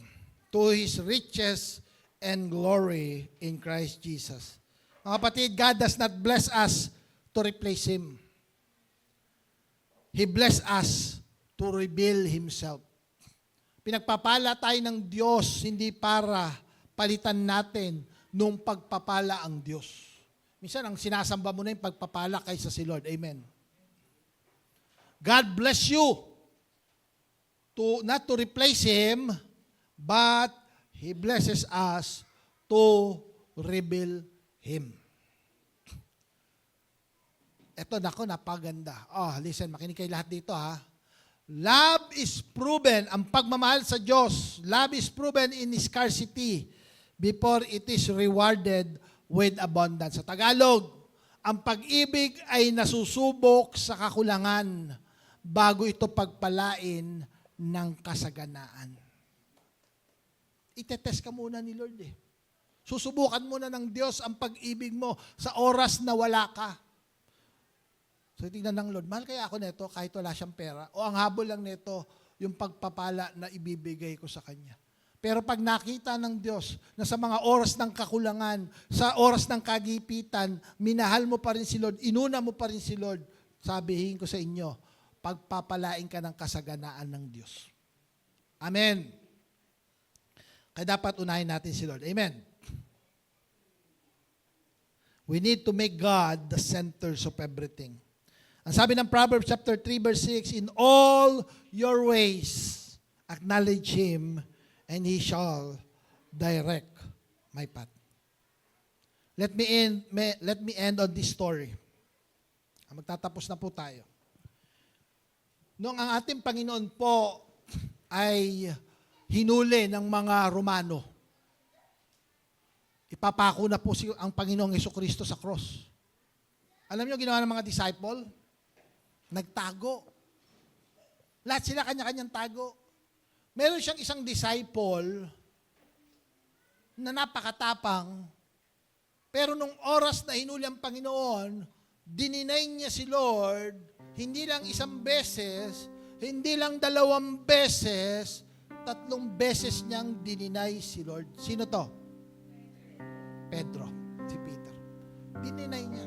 to His riches and glory in Christ Jesus. Mga kapatid, God does not bless us to replace Him. He bless us to reveal Himself. Pinagpapala tayo ng Diyos hindi para palitan natin nung pagpapala ang Diyos. Minsan, ang sinasamba mo na yung pagpapala kaysa si Lord. Amen. God bless you not to replace Him, but He blesses us to reveal Him. Ito, napaganda. Listen, makinig kayo lahat dito ha. Love is proven, ang pagmamahal sa Diyos, love is proven in scarcity before it is rewarded with abundance. Sa Tagalog, ang pag-ibig ay nasusubok sa kakulangan bago ito pagpalain ng kasaganaan. Itetest ka muna ni Lord eh. Susubukan muna ng Diyos ang pag-ibig mo sa oras na wala ka. So tingnan ng Lord, mahal kaya ako nito kahit wala siyang pera? O ang habol lang nito, yung pagpapala na ibibigay ko sa Kanya. Pero pag nakita ng Diyos na sa mga oras ng kakulangan, sa oras ng kagipitan, minahal mo pa rin si Lord, inuna mo pa rin si Lord, sabihin ko sa inyo, pagpapalain ka ng kasaganaan ng Diyos. Amen. Kaya dapat unahin natin si Lord. Amen. We need to make God the center of everything. Ang sabi ng Proverbs chapter 3 verse 6, in all your ways, acknowledge Him, and He shall direct my path. Let me end on this story. Magtatapos na po tayo. Noong ang ating Panginoon po ay hinuli ng mga Romano, ipapako na po ang Panginoong Jesucristo sa cross. Alam niyo ginawa ng mga disciple? Nagtago. Lahat sila kanya-kanyang tago. Meron siyang isang disciple na napakatapang, pero nung oras na hinuli ang Panginoon, dininay niya si Lord, hindi lang 1 beses, hindi lang 2 beses, 3 beses niyang dininay si Lord. Sino to? Pedro, si Peter. Dininay niya.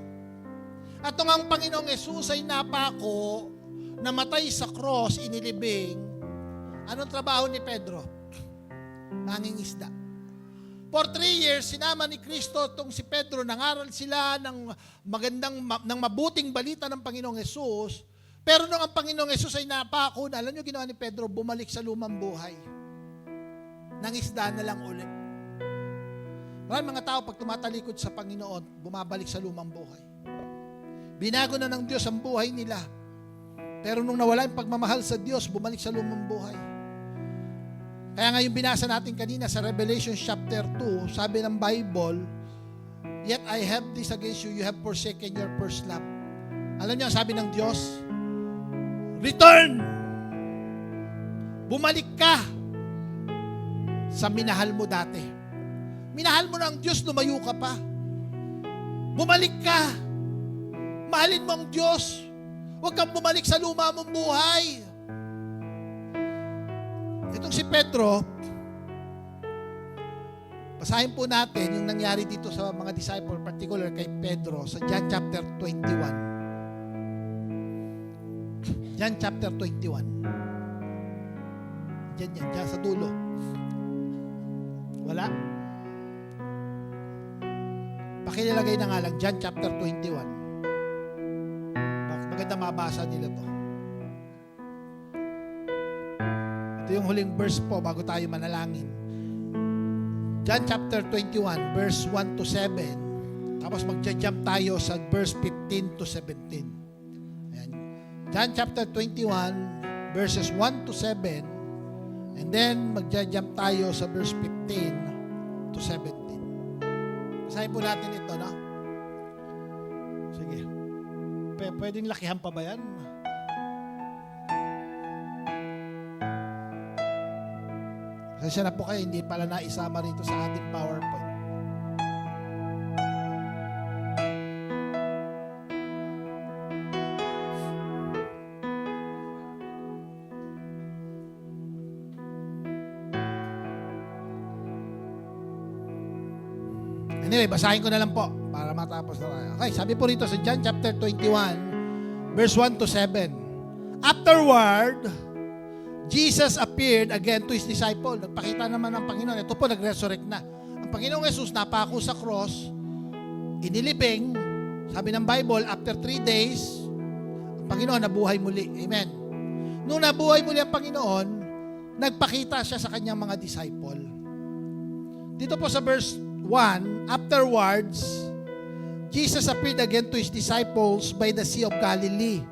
At nung ang Panginoong Yesus ay napako, namatay sa cross, inilibing, anong trabaho ni Pedro? Mangingisda. For 3 years, sinama ni Kristo itong si Pedro, nangaral sila ng mabuting balita ng Panginoong Yesus. Pero nung ang Panginoong Yesus ay napako, alam nyo ginawa ni Pedro, bumalik sa lumang buhay. Nangisda na lang ulit. Maraming mga tao, pag tumatalikod sa Panginoon, bumabalik sa lumang buhay. Binago na ng Diyos ang buhay nila. Pero nung nawala yung pagmamahal sa Diyos, bumalik sa lumang buhay. Kaya nga yung binasa natin kanina sa Revelation chapter 2, sabi ng Bible, yet I have this against you, you have forsaken your first love. Alam niyo, sabi ng Diyos, return! Bumalik ka sa minahal mo dati. Minahal mo ng Diyos, lumayo ka pa. Bumalik ka. Mahalin mo ang Diyos. Huwag kang bumalik sa luma mong buhay. Itong si Pedro, basahin po natin yung nangyari dito sa mga disciple, particular kay Pedro, sa John chapter 21. John chapter 21. Diyan sa dulo. Wala? Pakilagay na nga lang, John chapter 21. Maganda mabasa nila to. Ito yung huling verse po bago tayo manalangin. John chapter 21, verse 1 to 7. Tapos magja-jump tayo sa verse 15 to 17. Ayan. John chapter 21, verses 1 to 7. And then magja-jump tayo sa verse 15 to 17. Basahin po natin ito, no? Sige. Pwedeng lakihan pa ba yan? Kasi na po kayo, hindi pala naisama rito sa ating PowerPoint. Anyway, basahin ko na lang po para matapos na tayo. Okay, sabi po rito sa John chapter 21, verse 1 to 7. Afterward, Jesus appeared again to His disciple. Nagpakita naman ng Panginoon. Ito po, nag-resurrect na. Ang Panginoong Jesus napako sa cross, inilibing, sabi ng Bible, after 3 days, ang Panginoon nabuhay muli. Amen. Nung nabuhay muli ang Panginoon, nagpakita siya sa kanyang mga disciple. Dito po sa verse 1, afterwards, Jesus appeared again to His disciples by the Sea of Galilee.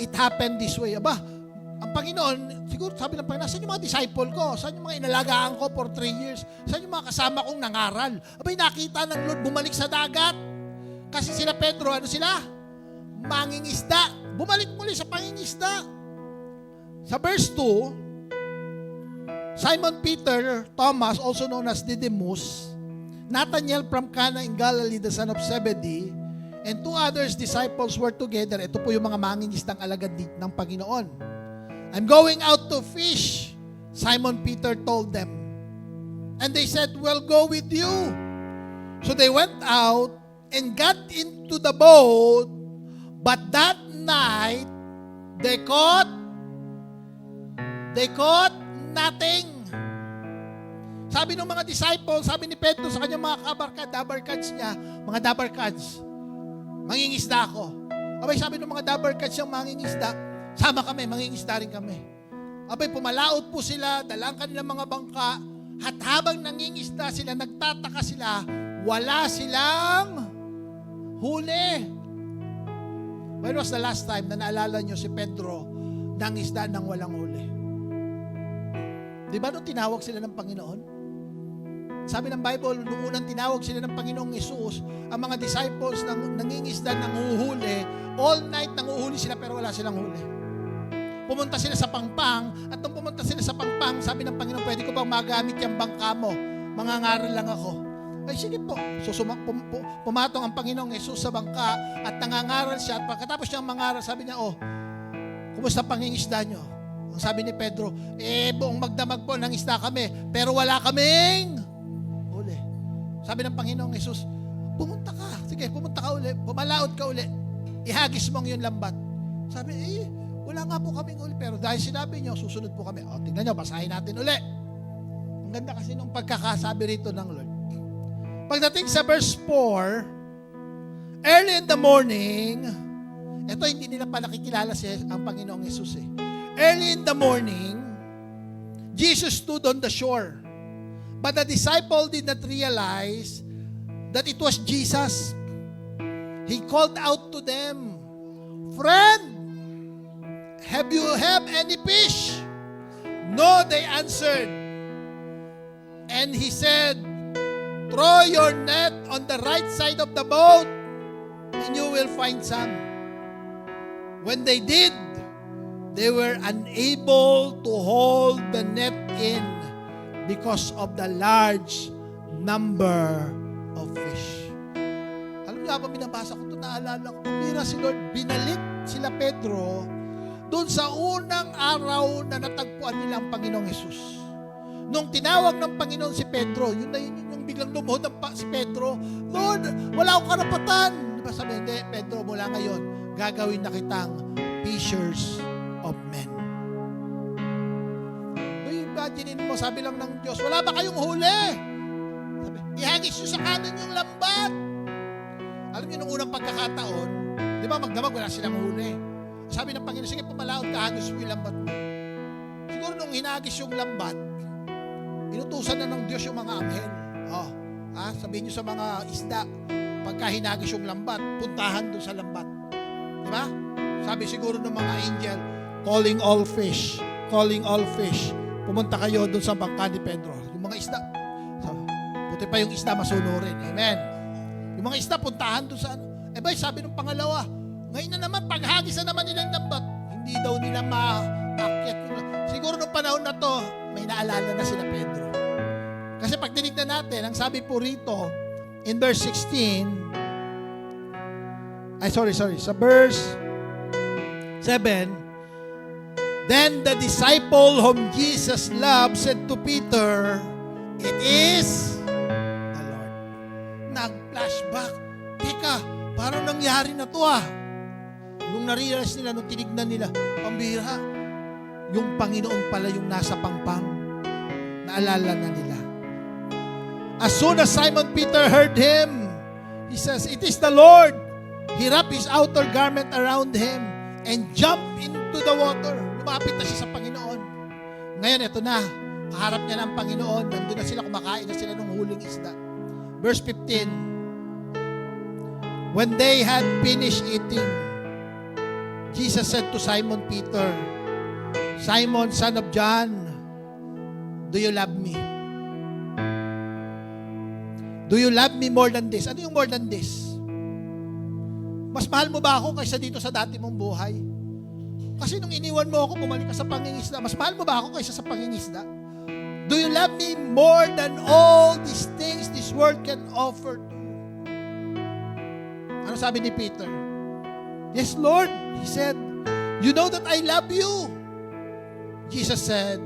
It happened this way. Aba, ang Panginoon, siguro sabi ng Panginoon, saan yung mga disciple ko? Saan yung mga inalagaan ko for 3 years? Saan yung mga kasama kong nangaral? Abay, nakita ng Lord, bumalik sa dagat. Kasi sila Pedro, ano sila? Mangingisda. Bumalik muli sa pangingisda. Sa verse 2, Simon Peter, Thomas, also known as Didymus, Nathanael from Cana in Galilee, the son of Zebedee, and 2 others disciples were together. Ito po yung mga mangingisdang alagad ng Panginoon. I'm going out to fish, Simon Peter told them. And they said, we'll go with you. So they went out and got into the boat, but that night, they caught nothing. Sabi ng mga disciples, sabi ni Pedro sa kanyang mga dabarkads niya, mga dabarkads, mangingisda ako. Abay, sabi ng mga dabarkads yung mangingisda, sama kami, mangingisda rin kami. Abay, pumalaot po sila, dalang kanilang mga bangka, at habang nangingisda sila, nagtataka sila, wala silang huli. When was the last time na naalala nyo si Pedro nangisda nang walang huli? Di ba nung tinawag sila ng Panginoon? Sabi ng Bible, nung unang tinawag sila ng Panginoong Yesus, ang mga disciples nangingisda, nanguhuli, all night nanguhuli sila pero wala silang huli. Pumunta sila sa Pangpang, at nung pumunta sila sa Pangpang, sabi ng Panginoon, pwede ko bang magamit yung bangka mo? Mangangaral lang ako. Ay, sige po. So, pumatong ang Panginoong Yesus sa bangka at nangangaral siya. At pagkatapos niyang mangaral, sabi niya, kumusta pangingisda niyo? Ang sabi ni Pedro, buong magdamag po ng isda kami, pero wala kaming huli. Sabi ng Panginoong Yesus, pumunta ka. Sige, pumunta ka uli. Pumalaot ka uli. Ihagis mo ang iyong lambat. Sabi, wala nga po kaming uli. Pero dahil sinabi niyo, susunod po kami. Tingnan niyo, basahin natin uli. Ang ganda kasi nung pagkakasabi rito ng Lord. Pagdating sa verse 4, early in the morning, ito hindi nila pa nakikilala ang Panginoong Yesus Early in the morning, Jesus stood on the shore. But the disciple did not realize that it was Jesus. He called out to them, "Friend, have you any fish?" "No," they answered. And he said, throw your net on the right side of the boat, and you will find some. When they did, they were unable to hold the net in because of the large number of fish. Alam niyo, habang binabasa ko ito, naalala ko, pumira si Lord, binalik sila Pedro doon sa unang araw na natagpuan nila ang Panginoong Hesus. Nung tinawag ng Panginoon si Pedro, yun na yun yung biglang lumuhod si Pedro, Lord, wala akong karapatan. Diba sabi, hindi, Pedro, mula ngayon, gagawin na kitang fishers of men. Imagine mo, sabi lang ng Diyos, wala ba kayong huli? Sabi, ihagis nyo sa kanan yung lambat. Alam niyo, nung unang pagkakataon, di ba, magdamag, wala silang huli. Sabi ng Panginoon, sige, pumalaot ka, hagis mo yung lambat mo. Siguro nung hinagis yung lambat, inutusan na ng Diyos yung mga anghel. Sabihin nyo sa mga isda, pagka hinagis yung lambat, puntahan doon sa lambat. Di ba? Sabi siguro ng mga angel, calling all fish. Pumunta kayo doon sa bangka ni Pedro. Yung mga isda, buti pa yung isda masunurin. Amen. Yung mga isda, puntahan doon sa sabi ng pangalawa, ngayon na naman, paghagis na naman nilang lambat. Hindi daw nila maakyat. Siguro nung panahon na to, may naalala na sila Pedro. Kasi pag tinignan natin, ang sabi po rito, in verse 16, sa verse 7, then the disciple whom Jesus loved said to Peter, it is the Lord. Nag-flashback. Teka, parang nangyari na to Nung na-realize nila, nung tinignan nila, pambira, yung Panginoon pala yung nasa pangpang. Naalala na nila. As soon as Simon Peter heard him, he says, it is the Lord. He wrapped his outer garment around him and jumped into the water. Lumapit na siya sa Panginoon. Ngayon, ito na. Kaharap niya ng Panginoon. Nandun na sila, kumakain na sila ng huling isda. Verse 15. When they had finished eating, Jesus said to Simon Peter, Simon, son of John, do you love me? Do you love me more than this? Ano yung more than this? Mas mahal mo ba ako kaysa dito sa dati mong buhay? Kasi nung iniwan mo ako, bumalik ka sa pangingisda. Mas mahal mo ba ako kaysa sa pangingisda? Do you love me more than all these things this world can offer to you? Ano sabi ni Peter? Yes, Lord. He said, you know that I love you. Jesus said,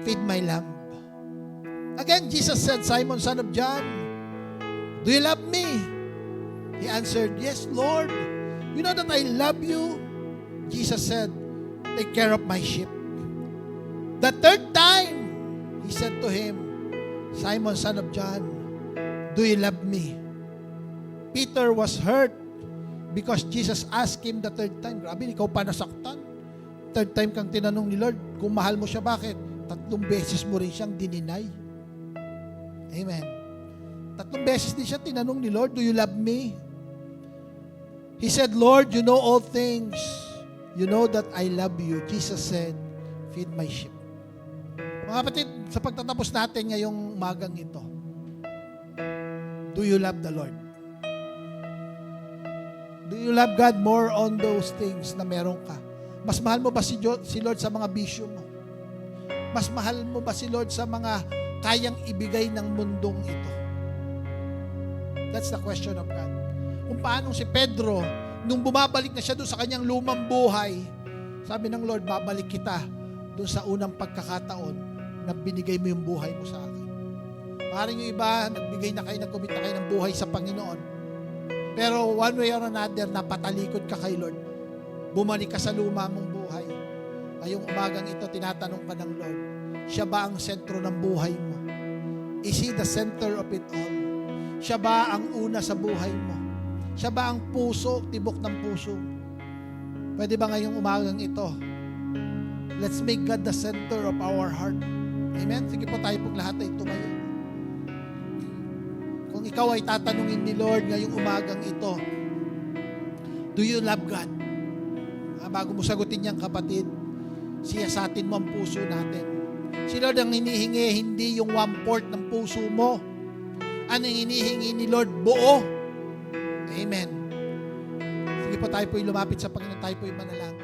feed my lamb. Again, Jesus said, Simon, son of John, do you love me? He answered, yes, Lord. You know that I love you. Jesus said, take care of my sheep. The third time, he said to him, Simon, son of John, do you love me? Peter was hurt because Jesus asked him the third time. Grabe, ikaw pa nasaktan. Third time kang tinanong ni Lord, kung mahal mo siya, bakit? 3 beses mo rin siyang dininay. Amen. 3 beses din siya tinanong ni Lord, do you love me? He said, Lord, you know all things. You know that I love you. Jesus said, feed my sheep. Mga kapatid, sa pagtatapos natin ngayong umagang ito, do you love the Lord? Do you love God more on those things na meron ka? Mas mahal mo ba si Lord sa mga bisyo mo? Mas mahal mo ba si Lord sa mga kayang ibigay ng mundong ito? That's the question of God. Kung paano si Pedro, nung bumabalik na siya doon sa kanyang lumang buhay, sabi ng Lord, babalik kita doon sa unang pagkakataon na binigay mo yung buhay mo sa akin. Maaaring yung iba, nagbigay na kayo, nagkumit na kayo ng buhay sa Panginoon. Pero one way or another, napatalikod ka kay Lord. Bumalik ka sa luma mong buhay. Ngayong umagang ito, tinatanong ka ng Lord, siya ba ang sentro ng buhay mo? Is He the center of it all? Siya ba ang una sa buhay mo? Siya ba ang puso, tibok ng puso? Pwede ba ngayong umagang ito? Let's make God the center of our heart. Amen? Sige po, tayo pong lahat ay tumayo. Kung ikaw ay tatanungin ni Lord ngayong umagang ito, do you love God? Bago mo sagutin niyang kapatid, siyasatin mo ang puso natin. Si Lord ang hinihingi, hindi yung 1/4 ng puso mo. Ano yung hinihingi ni Lord? Buo. Amen. Sige po, tayo po'y lumapit sa Panginoon, tayo po'y manalangin.